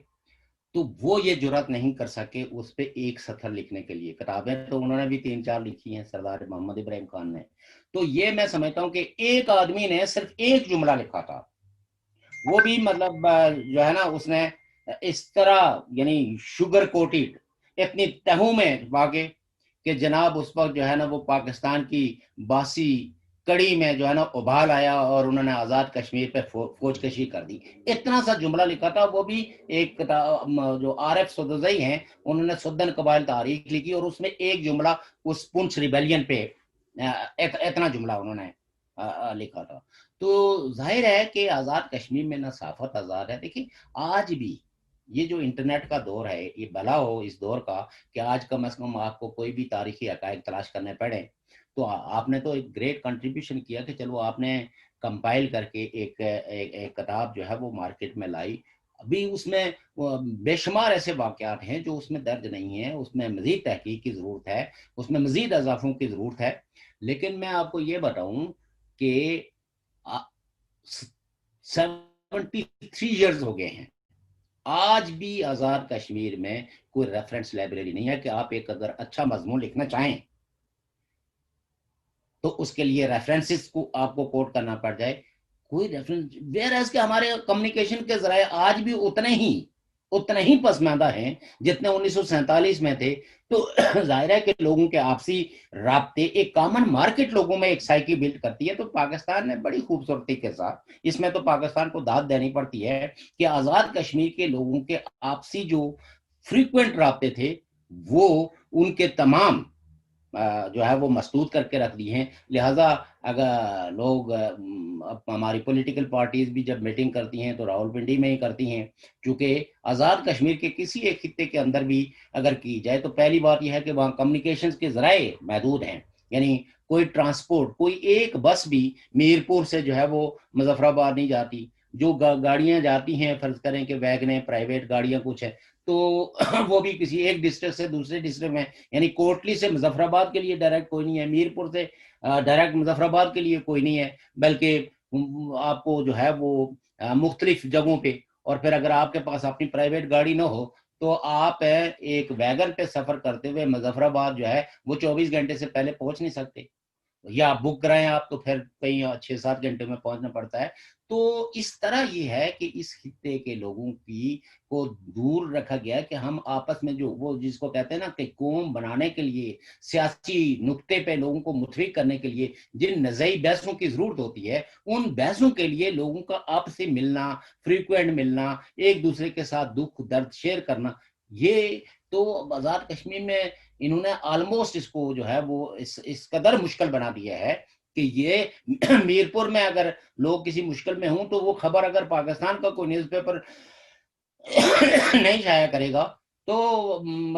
تو وہ یہ جرات نہیں کر سکے اس پہ ایک سطر لکھنے کے لیے. کتابیں تو انہوں نے بھی 3-4 لکھی ہیں سردار محمد ابراہیم خان نے. تو یہ میں سمجھتا ہوں کہ ایک آدمی نے صرف ایک جملہ لکھا تھا, وہ بھی مطلب جو ہے نا اس نے اس طرح یعنی شوگر کوٹیڈ اتنی تہوں میں واقع کہ جناب اس وقت جو ہے نا وہ پاکستان کی باسی کڑی میں جو ہے نا ابال آیا اور انہوں نے آزاد کشمیر پہ فوج کشی کر دی. اتنا سا جملہ لکھا تھا. وہ بھی ایک جو آر ایف سدوزئی ہیں انہوں نے سدن قبائل تاریخ لکھی اور اس میں ایک جملہ اس پنچ ریبیلین پہ اتنا جملہ انہوں نے لکھا تھا. تو ظاہر ہے کہ آزاد کشمیر میں نہ صحافت آزاد ہے. دیکھیں آج بھی یہ جو انٹرنیٹ کا دور ہے, یہ بھلا ہو اس دور کا کہ آج کم از کم آپ کو کوئی بھی تاریخی حقائق تلاش کرنے پڑے, تو آپ نے تو ایک گریٹ کنٹریبیوشن کیا کہ چلو آپ نے کمپائل کر کے ایک کتاب جو ہے وہ مارکیٹ میں لائی. ابھی اس میں بے شمار ایسے واقعات ہیں جو اس میں درج نہیں ہیں, اس میں مزید تحقیق کی ضرورت ہے, اس میں مزید اضافوں کی ضرورت ہے. لیکن میں آپ کو یہ بتاؤں کہ 73 ایئرز ہو گئے ہیں, آج بھی آزاد کشمیر میں کوئی ریفرنس لائبریری نہیں ہے کہ آپ ایک اگر اچھا مضمون لکھنا چاہیں تو اس کے لیے ریفرنسز کو آپ کو کوٹ کرنا پڑ جائے. کوئی ریفرنس, ویئر ایز کہ ہمارے کمیونیکیشن کے ذرائع آج بھی اتنے ہی پسماندہ ہیں جتنے 1947 میں تھے. تو ظاہر ہے کہ لوگوں کے آپسی رابطے ایک کامن مارکیٹ لوگوں میں ایک سائیکی بلڈ کرتی ہے. تو پاکستان نے بڑی خوبصورتی کے ساتھ, اس میں تو پاکستان کو داد دینی پڑتی ہے کہ آزاد کشمیر کے لوگوں کے آپسی جو فریکوینٹ رابطے تھے وہ ان کے تمام جو ہے وہ مسدود کر کے رکھ دی ہیں. لہٰذا اگر لوگ ہماری پولیٹیکل پارٹیز بھی جب میٹنگ کرتی ہیں تو راولپنڈی میں ہی کرتی ہیں, چونکہ آزاد کشمیر کے کسی ایک خطے کے اندر بھی اگر کی جائے تو پہلی بات یہ ہے کہ وہاں کمیونیکیشنز کے ذرائع محدود ہیں. یعنی کوئی ٹرانسپورٹ, کوئی ایک بس بھی میرپور سے جو ہے وہ مظفر آباد نہیں جاتی. جو گاڑیاں جاتی ہیں فرض کریں کہ ویگنیں پرائیویٹ گاڑیاں کچھ ہیں تو وہ بھی کسی ایک ڈسٹرکٹ سے دوسرے ڈسٹرکٹ میں, یعنی کوٹلی سے مظفر آباد کے لیے ڈائریکٹ کوئی نہیں ہے, میرپور سے ڈائریکٹ مظفر آباد کے لیے کوئی نہیں ہے, بلکہ آپ کو جو ہے وہ مختلف جگہوں پہ, اور پھر اگر آپ کے پاس اپنی پرائیویٹ گاڑی نہ ہو تو آپ ایک ویگن پہ سفر کرتے ہوئے مظفر آباد جو ہے وہ 24 گھنٹے سے پہلے پہنچ نہیں سکتے, یا بک کرائیں آپ تو پھر کئی 6-7 گھنٹے میں پہنچنا پڑتا ہے. تو اس طرح یہ ہے کہ اس خطے کے لوگوں کی کو دور رکھا گیا کہ ہم آپس میں جو وہ جس کو کہتے ہیں نا کہ قوم بنانے کے لیے سیاسی نقطے پہ لوگوں کو متفق کرنے کے لیے جن نزعی بحثوں کی ضرورت ہوتی ہے, ان بحثوں کے لیے لوگوں کا آپسی ملنا, فریکوینٹ ملنا, ایک دوسرے کے ساتھ دکھ درد شیئر کرنا, یہ تو آزاد کشمیر میں انہوں نے آلموسٹ اس کو جو ہے وہ اس قدر مشکل بنا دیا ہے کہ یہ میرپور میں اگر لوگ کسی مشکل میں ہوں تو وہ خبر اگر پاکستان کا کوئی نیوز پیپر نہیں شائع کرے گا تو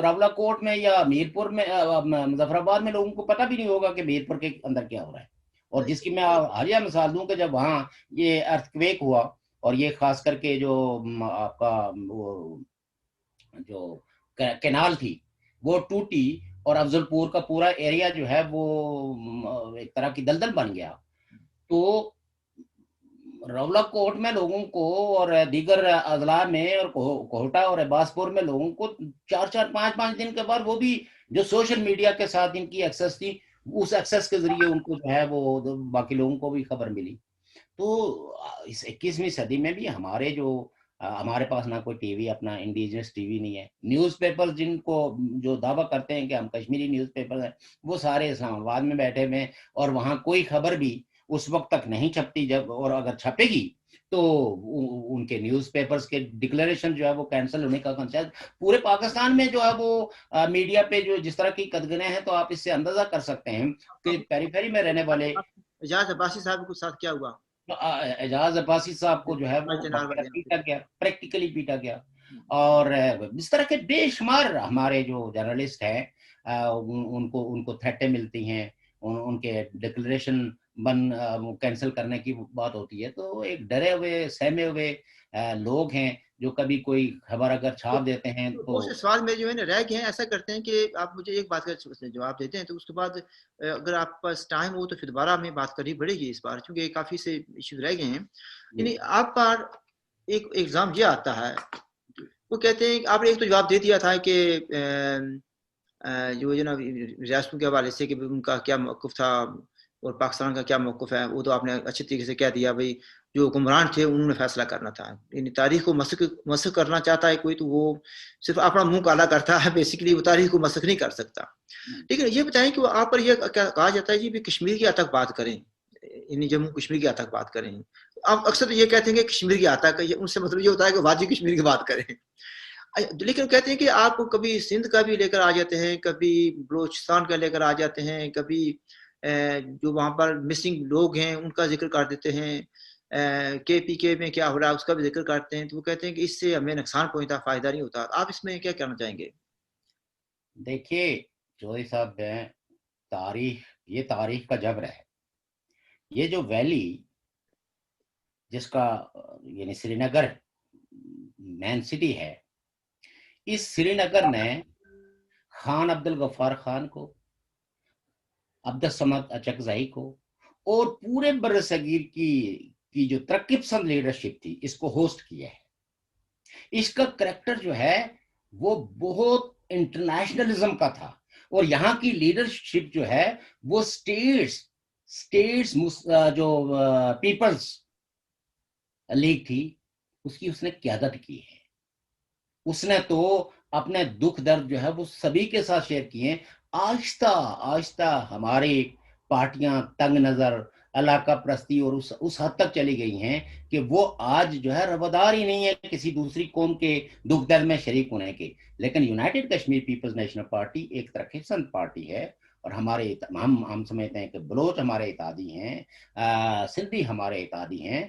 راولہ کوٹ میں یا میرپور میں مظفر آباد میں لوگوں کو پتہ بھی نہیں ہوگا کہ میرپور کے اندر کیا ہو رہا ہے. اور جس کی میں حالیہ مثال دوں کہ جب وہاں یہ ارتھ کویک ہوا اور یہ خاص کر کے جو آپ کا وہ جو کینال تھی وہ ٹوٹی اور افضل پور کا پورا ایریا جو ہے وہ ایک طرح کی دلدل بن گیا, تو راولہ کوٹ میں لوگوں کو اور دیگر اضلاع میں اور کوہٹا اور عباس پور میں لوگوں کو 4-5 دن کے بعد وہ بھی جو سوشل میڈیا کے ساتھ ان کی ایکسس تھی اس ایکسس کے ذریعے ان کو جو ہے وہ باقی لوگوں کو بھی خبر ملی. تو اس 21ویں صدی میں بھی ہمارے پاس نہ کوئی ٹی وی, اپنا انڈیجنس ٹی وی نہیں ہے. نیوز پیپر جن کو جو دعویٰ کرتے ہیں کہ ہم کشمیری نیوز پیپر ہیں وہ سارے اسلام آباد میں بیٹھے ہوئے ہیں, اور وہاں کوئی خبر بھی اس وقت تک نہیں چھپتی جب, اور اگر چھپے گی تو ان کے نیوز پیپرز کے ڈکلیریشن جو ہے وہ کینسل ہونے کا کنسیپٹ پورے پاکستان میں جو ہے وہ میڈیا پہ جو جس طرح کی قدغنیں ہیں, تو آپ اس سے اندازہ کر سکتے ہیں کہ پیری پیری میں رہنے والے اعجاز عباسی صاحب کے ساتھ کیا ہوا. اعجاز عباسی صاحب کو جو ہے وہ پیٹا گیا, پریکٹیکلی پیٹا گیا. اور اس طرح کے بے شمار ہمارے جو جرنلسٹ ہیں ان کو تھریٹیں ملتی ہیں, ان کے ڈکلیریشن کینسل کرنے کی بات ہوتی ہے. تو ایک ڈرے ہوئے سہمے ہوئے لوگ ہیں جو کبھی کوئی خبر اگر چھاپ دیتے ہیں تو اس سوال میں جو ہے نا رہ گئے ہیں. ایسا کرتے ہیں کہ آپ مجھے ایک بات کا جواب دیتے ہیں تو اس کے بعد اگر آپ پاس ٹائم ہو تو پھر دوبارہ ہمیں بات کرنی پڑے گی اس بار, کیونکہ کافی سے ایشوز رہ گئے ہیں. یعنی آپ پر ایک ایگزام یہ آتا ہے وہ کہتے ہیں کہ آپ نے ایک تو جواب دے دیا تھا کہ جو نا ریاستوں کے حوالے سے کہ ان کا کیا موقف تھا اور پاکستان کا کیا موقف ہے، وہ تو آپ نے اچھے طریقے سے کہہ دیا بھائی جو حکمران تھے انہوں نے فیصلہ کرنا تھا، یعنی تاریخ کو مسخ کرنا چاہتا ہے کوئی تو وہ صرف اپنا منہ کالا کرتا ہے، بیسیکلی وہ تاریخ کو مسخ نہیں کر سکتا. لیکن یہ بتائیں کہ وہ آپ پر یہ کہا جاتا ہے جی بھی کشمیر کی حد تک بات کریں، یعنی جموں کشمیر کی حد تک بات کریں. آپ اکثر یہ کہتے ہیں کہ کشمیر کی حد تک، ان سے مطلب یہ ہوتا ہے کہ وادی کشمیر کی بات کریں. لیکن کہتے ہیں کہ آپ کبھی سندھ کا بھی لے کر آ جاتے ہیں، کبھی بلوچستان کا لے کر آ جاتے ہیں، کبھی جو وہاں پر مسنگ لوگ ہیں ان کا ذکر کر دیتے ہیں، کے پی کے میں کیا ہو رہا ہے اس کا بھی ذکر کرتے ہیں. تو وہ کہتے ہیں کہ اس سے ہمیں نقصان پہنچتا، فائدہ نہیں ہوتا. آپ اس میں کیا کہنا چاہیں گے؟ دیکھیے چودھری صاحب، یہ تاریخ کا جبر ہے. یہ جو ویلی جس کا یعنی سری نگر مین سٹی ہے، اس سری نگر نے خان عبد الغفار خان کو، عبد الصمد اچکزئی کو اور پورے بر صغیر کی جو ترقی پسند لیڈرشپ تھی اس کو ہوسٹ کیا ہے. اس کا کریکٹر جو ہے وہ بہت انٹرنیشنلزم کا تھا، اور یہاں کی لیڈرشپ جو ہے وہ اسٹیٹس جو پیپلز لیگ تھی اس نے قیادت کی ہے. اس نے تو اپنے دکھ درد جو ہے وہ سبھی کے ساتھ شیئر کیے. آہستہ آہستہ ہماری پارٹیاں تنگ نظر، علاقہ پرستی اور اس حد تک چلی گئی ہیں کہ وہ آج جو ہے روادار ہی نہیں ہے کسی دوسری قوم کے دکھ درد میں شریک ہونے کے. لیکن یونائٹڈ کشمیر پیپلز نیشنل پارٹی ایک ترقی پسند پارٹی ہے، اور ہم سمجھتے ہیں کہ بلوچ ہمارے اتحادی ہیں، سندھی ہمارے اتحادی ہیں،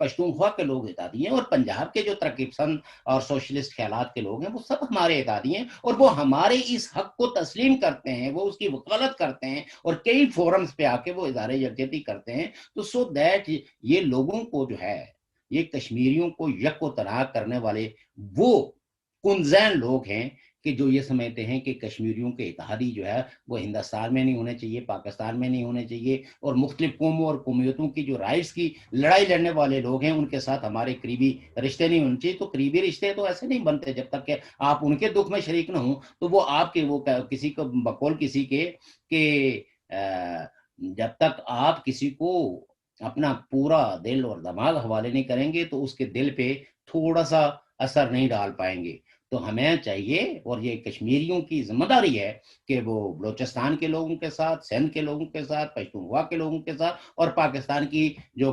پشتونخوا کے لوگ اتحادی ہیں، اور پنجاب کے جو ترقی پسند اور سوشلسٹ خیالات کے لوگ ہیں وہ سب ہمارے اتحادی ہیں، اور وہ ہمارے اس حق کو تسلیم کرتے ہیں، وہ اس کی وکالت کرتے ہیں، اور کئی فورمز پہ آ کے وہ اظہار یکجہتی کرتے ہیں. تو سو دیٹ یہ لوگوں کو جو ہے، یہ کشمیریوں کو یک و تنہا کرنے والے وہ کنزین لوگ ہیں کہ جو یہ سمجھتے ہیں کہ کشمیریوں کے اتحادی جو ہے وہ ہندوستان میں نہیں ہونے چاہیے، پاکستان میں نہیں ہونے چاہیے، اور مختلف قوموں اور قومیتوں کی جو رائٹس کی لڑائی لڑنے والے لوگ ہیں ان کے ساتھ ہمارے قریبی رشتے نہیں ہونے چاہیے. تو قریبی رشتے تو ایسے نہیں بنتے جب تک کہ آپ ان کے دکھ میں شریک نہ ہوں. تو وہ آپ کے وہ کسی کو بقول کسی کے کہ جب تک آپ کسی کو اپنا پورا دل اور دماغ حوالے نہیں کریں گے تو اس کے دل پہ تھوڑا سا اثر نہیں ڈال پائیں گے. تو ہمیں چاہیے، اور یہ کشمیریوں کی ذمہ داری ہے کہ وہ بلوچستان کے لوگوں کے ساتھ، سندھ کے لوگوں کے ساتھ، پشتونخوا کے لوگوں کے ساتھ، اور پاکستان کی جو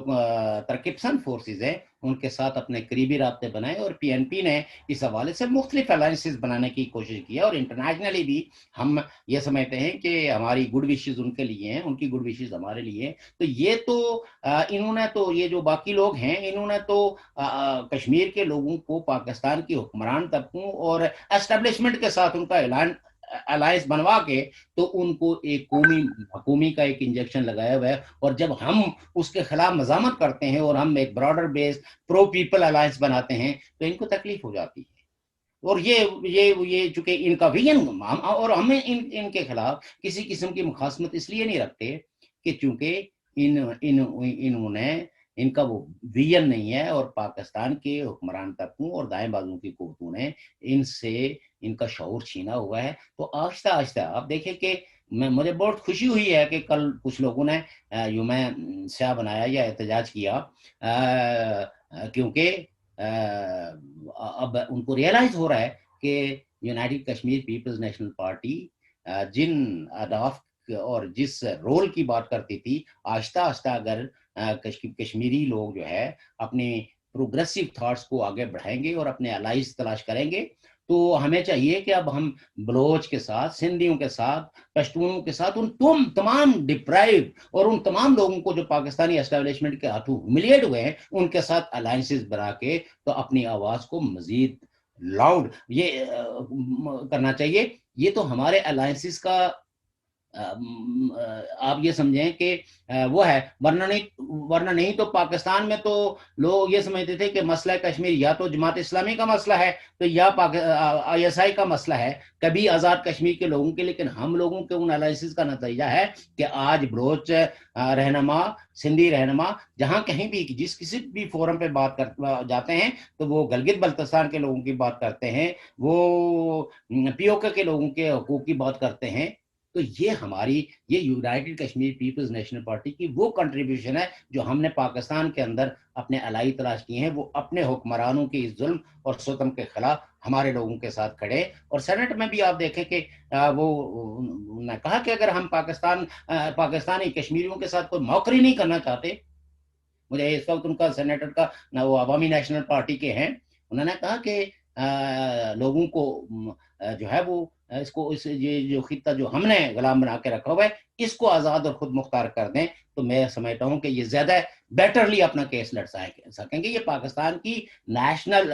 ترقی پسند فورسز ہیں ان کے ساتھ اپنے قریبی رابطے بنائیں. اور پی این پی نے اس حوالے سے مختلف الائنسز بنانے کی کوشش کی ہے، اور انٹرنیشنلی بھی ہم یہ سمجھتے ہیں کہ ہماری گڈ وشز ان کے لیے ہیں، ان کی گڈ وشز ہمارے لیے. تو یہ تو انہوں نے تو، یہ جو باقی لوگ ہیں انہوں نے تو کشمیر کے لوگوں کو پاکستان کی حکمران طبقوں اور اسٹیبلشمنٹ کے ساتھ ان کا الائنس بنوا کے تو ان کو ایک قومی حکومی کا ایک انجیکشن لگایا ہوا ہے. اور جب ہم اس کے خلاف مزاحمت کرتے ہیں اور ہم ایک براڈر بیس پرو پیپل الائنس بناتے ہیں تو ان کو تکلیف ہو جاتی ہے. اور یہ چونکہ ان کا ویژن، اور ہم ان کے خلاف کسی قسم کی مخاصمت اس لیے نہیں رکھتے کہ چونکہ انہوں نے ان کا وہ ویژن نہیں ہے، اور پاکستان کے حکمران طبقوں اور دائیں بازوں کی قوتوں نے ان سے ان کا شعور چھینا ہوا ہے. تو آہستہ آہستہ آپ دیکھیں کہ مجھے بہت خوشی ہوئی ہے کہ کل کچھ لوگوں نے یوم سیاہ بنایا یا احتجاج کیا، کیونکہ اب ان کو ریئلائز ہو رہا ہے کہ یونائٹڈ کشمیر پیپلز نیشنل پارٹی جن اہداف اور جس رول کی بات کرتی تھی، آہستہ آہستہ اگر کشمیری لوگ جو ہے اپنے پروگریسو تھاٹس کو آگے بڑھائیں گے اور اپنے الائز تلاش کریں گے، تو ہمیں چاہیے کہ اب ہم بلوچ کے ساتھ، سندھیوں کے ساتھ، پشتونوں کے ساتھ، ان تمام ڈپرائیو اور ان تمام لوگوں کو جو پاکستانی اسٹیبلشمنٹ کے ہاتھوں ہیوملیٹ ہوئے ہیں ان کے ساتھ الائنسز بنا کے تو اپنی آواز کو مزید لاؤڈ یہ کرنا چاہیے. یہ تو ہمارے الائنسز کا آپ یہ سمجھیں کہ وہ ہے، ورنہ نہیں تو پاکستان میں تو لوگ یہ سمجھتے تھے کہ مسئلہ کشمیر یا تو جماعت اسلامی کا مسئلہ ہے تو یا ISI کا مسئلہ ہے، کبھی آزاد کشمیر کے لوگوں کے. لیکن ہم لوگوں کے ان انالیسس کا نتیجہ ہے کہ آج بلوچ رہنما، سندھی رہنما جہاں کہیں بھی جس کسی بھی فورم پہ بات جاتے ہیں تو وہ گلگت بلتستان کے لوگوں کی بات کرتے ہیں، وہ POK کے لوگوں کے حقوق کی بات کرتے ہیں. تو یہ یونائٹڈ کشمیر پیپلز نیشنل پارٹی کی وہ کنٹریبیوشن ہے جو ہم نے پاکستان کے اندر اپنے الائی تلاش کیے ہیں. وہ اپنے حکمرانوں کی ظلم اور ستم کے خلاف ہمارے لوگوں کے ساتھ کھڑے. اور سینٹ میں بھی آپ دیکھیں کہ وہ نے کہا کہ اگر ہم پاکستانی کشمیریوں کے ساتھ کوئی موکری نہیں کرنا چاہتے، مجھے اس وقت ان کا سینیٹر کا وہ عوامی نیشنل پارٹی کے ہیں، انہوں نے کہا کہ لوگوں کو جو ہے وہ یہ جو خطہ جو ہم نے غلام بنا کے رکھا ہوا ہے اس کو آزاد اور خود مختار کر دیں. تو میں سمجھتا ہوں کہ یہ زیادہ بیٹرلی اپنا کیس لڑ سکیں گے. یہ پاکستان کی نیشنل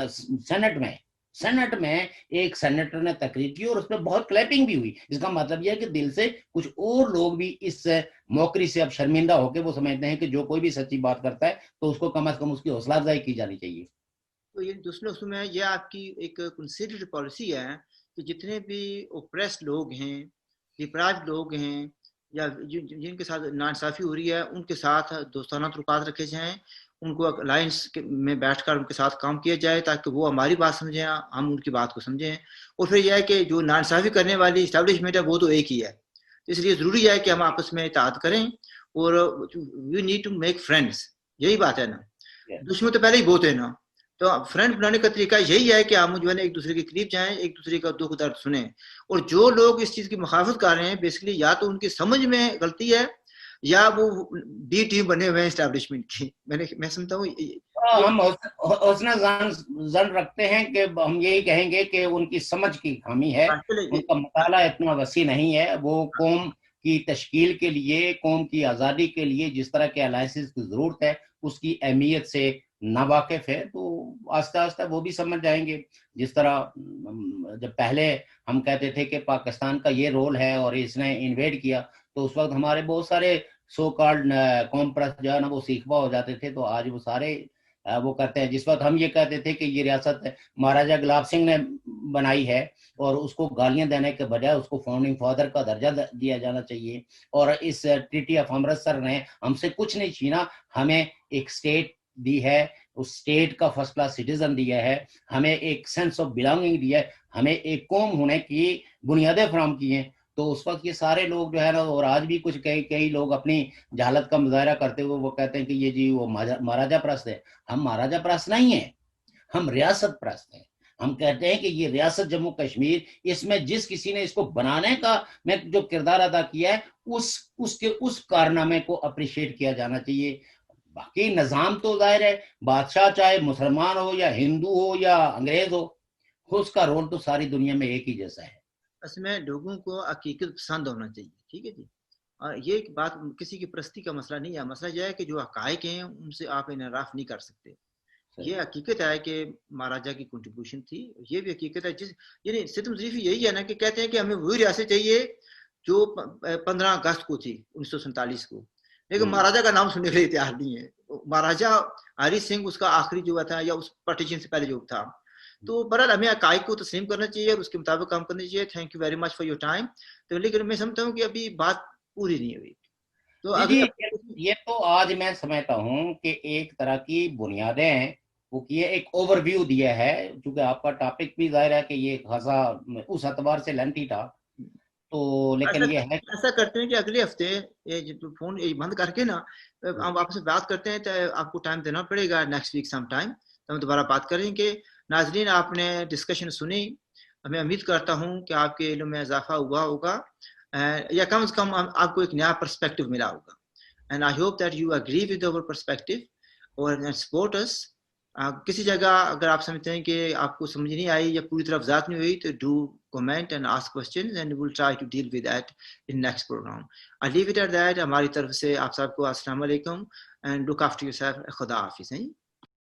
سینٹ میں ایک سینیٹر نے تقریر کی اور اس میں بہت کلیپنگ بھی ہوئی. اس کا مطلب یہ ہے کہ دل سے کچھ اور لوگ بھی اس موکری سے اب شرمندہ ہو کے وہ سمجھتے ہیں کہ جو کوئی بھی سچی بات کرتا ہے تو اس کو کم از کم اس کی حوصلہ افزائی کی جانی چاہیے. تو یہ دوسرے اس میں یہ آپ کی ایک کنسیڈرڈ پالیسی ہے کہ جتنے بھی اوپریسڈ لوگ ہیں، ڈپرائیوڈ لوگ ہیں، یا جن کے ساتھ ناانصافی ہو رہی ہے ان کے ساتھ دوستانہ تعلقات رکھے جائیں، ان کو الائنس میں بیٹھ کر ان کے ساتھ کام کیا جائے تاکہ وہ ہماری بات سمجھیں، ہم ان کی بات کو سمجھیں. اور پھر یہ ہے کہ جو ناانصافی کرنے والی اسٹیبلشمنٹ ہے وہ تو ایک ہی ہے، اس لیے ضروری ہے کہ ہم آپس میں اتحاد کریں اور we need to make friends. یہی بات ہے نا، دشمن تو پہلے ہی بہت ہے نا. تو فرینڈ بنانے کا طریقہ یہی ہے کہ ہم جو ہے نا ایک دوسرے کے قریب جائیں، ایک دوسرے کا دکھ درد سنیں. اور جو لوگ اس چیز کی مخالفت کر رہے ہیں بیسکلی یا تو ان کی سمجھ میں غلطی ہے یا وہ بی ٹیم بنے ہوئے ہیں اسٹیبلشمنٹ کی. میں سمجھتا ہوں ہم حسن ظن رکھتے ہیں کہ ہم یہی کہیں گے کہ ان کی سمجھ کی خامی ہے، ان کا مطالعہ اتنا وسیع نہیں ہے. وہ قوم کی تشکیل کے لیے، قوم کی آزادی کے لیے جس طرح کے الائنسز کی ضرورت ہے اس کی اہمیت سے ناواقف ہے. تو آہستہ آہستہ وہ بھی سمجھ جائیں گے. جس طرح جب پہلے ہم کہتے تھے کہ پاکستان کا یہ رول ہے اور اس نے انویڈ کیا تو اس وقت ہمارے بہت سارے سو کالڈ قوم پرست جو ہے نا وہ سیکھوا ہو جاتے تھے. تو آج وہ سارے وہ کرتے ہیں. جس وقت ہم یہ کہتے تھے کہ یہ ریاست مہاراجہ گلاب سنگھ نے بنائی ہے اور اس کو گالیاں دینے کے بجائے اس کو فاؤنڈنگ فادر کا درجہ دیا جانا چاہیے، اور اس ٹریٹی آف امرتسر نے ہم سے کچھ نہیں چھینا، ہمیں ایک اسٹیٹ دی ہے، اس اسٹیٹ کا فرسٹ کلاس سٹیزن دیا ہے، ہمیں ایک سینس آف بلانگنگ دیا ہے، ہمیں ایک قوم ہونے کی بنیادیں فراہم کی ہیں. تو اس وقت یہ سارے لوگ جو ہے نا، اور آج بھی کچھ کئی لوگ اپنی جہالت کا مظاہرہ کرتے ہوئے وہ کہتے ہیں کہ یہ جی وہ مہاراجہ پرست ہے. ہم مہاراجہ پرست نہیں ہیں، ہم ریاست پرست ہیں. ہم کہتے ہیں کہ یہ ریاست جموں کشمیر، اس میں جس کسی نے اس کو بنانے کا میں جو کردار ادا کیا ہے اس کارنامے کو اپریشیٹ کیا جانا چاہیے. باقی نظام تو ظاہر ہے، بادشاہ چاہے مسلمان ہو یا ہندو ہو یا انگریز ہو، اس کا رول تو ساری دنیا میں ایک ہی جیسا ہے. اس میں لوگوں کو حقیقت پسند ہونا چاہیے. ٹھیک ہے جی. اور یہ بات کسی کی پرستی کا مسئلہ نہیں ہے. مسئلہ یہ ہے کہ جو حقائق ہیں ان سے آپ انحراف نہیں کر سکتے. یہ حقیقت ہے کہ مہاراجہ کی کنٹریبیوشن تھی. یہ بھی حقیقت ہے یعنی ستم ظریفی یہی ہے نا کہ کہتے ہیں کہ ہمیں وہی ریاست چاہیے جو 15 اگست کو تھی 1947 کو، لیکن مہاراجہ کا نام سننے کے لیے تیار نہیں ہے. مہاراجہ ہری سنگھ اس کا آخری جو تھا یا اس پارٹیشن سے پہلے جو تھا. تو برحال ہمیں حقائق کو تسلیم کرنا چاہیے اور اس کے مطابق کام کرنا چاہیے. Thank you very much for your time. تو لیکن میں سمجھتا ہوں کہ ابھی بات پوری نہیں ہوئی. تو یہ تو آج میں سمجھتا ہوں کہ ایک طرح کی بنیادیں وہ کیے، ایک اوور ویو دیا ہے، چونکہ آپ کا ٹاپک بھی ظاہر ہے کہ یہ خاصا اس اعتبار سے لینتھی تھا. تو لیکن یہ ہے ایسا کرتے ہیں کہ اگلے ہفتے فون بند کر کے نا ہم آپ سے بات کرتے ہیں. تو آپ کو ٹائم دینا پڑے گا نیکسٹ ویک سم ٹائم، تو ہم دوبارہ بات کریں گے. ناظرین آپ نے ڈسکشن سنی، میں امید کرتا ہوں کہ آپ کے علم میں اضافہ ہوا ہوگا یا کم از کم آپ کو ایک نیا پرسپیکٹو ملا ہوگا. And I hope that you agree with over perspective اور سپورٹ اس. کسی جگہ اگر آپ سمجھتے ہیں کہ آپ کو سمجھ نہیں آئی یا پوری طرح وضاحت نہیں ہوئی تو do comment and ask questions and we'll try to deal with that in next program. I'll leave it at that. ہماری طرف سے آپ سب کو السلام علیکم and look after yourself. خدا حافظ.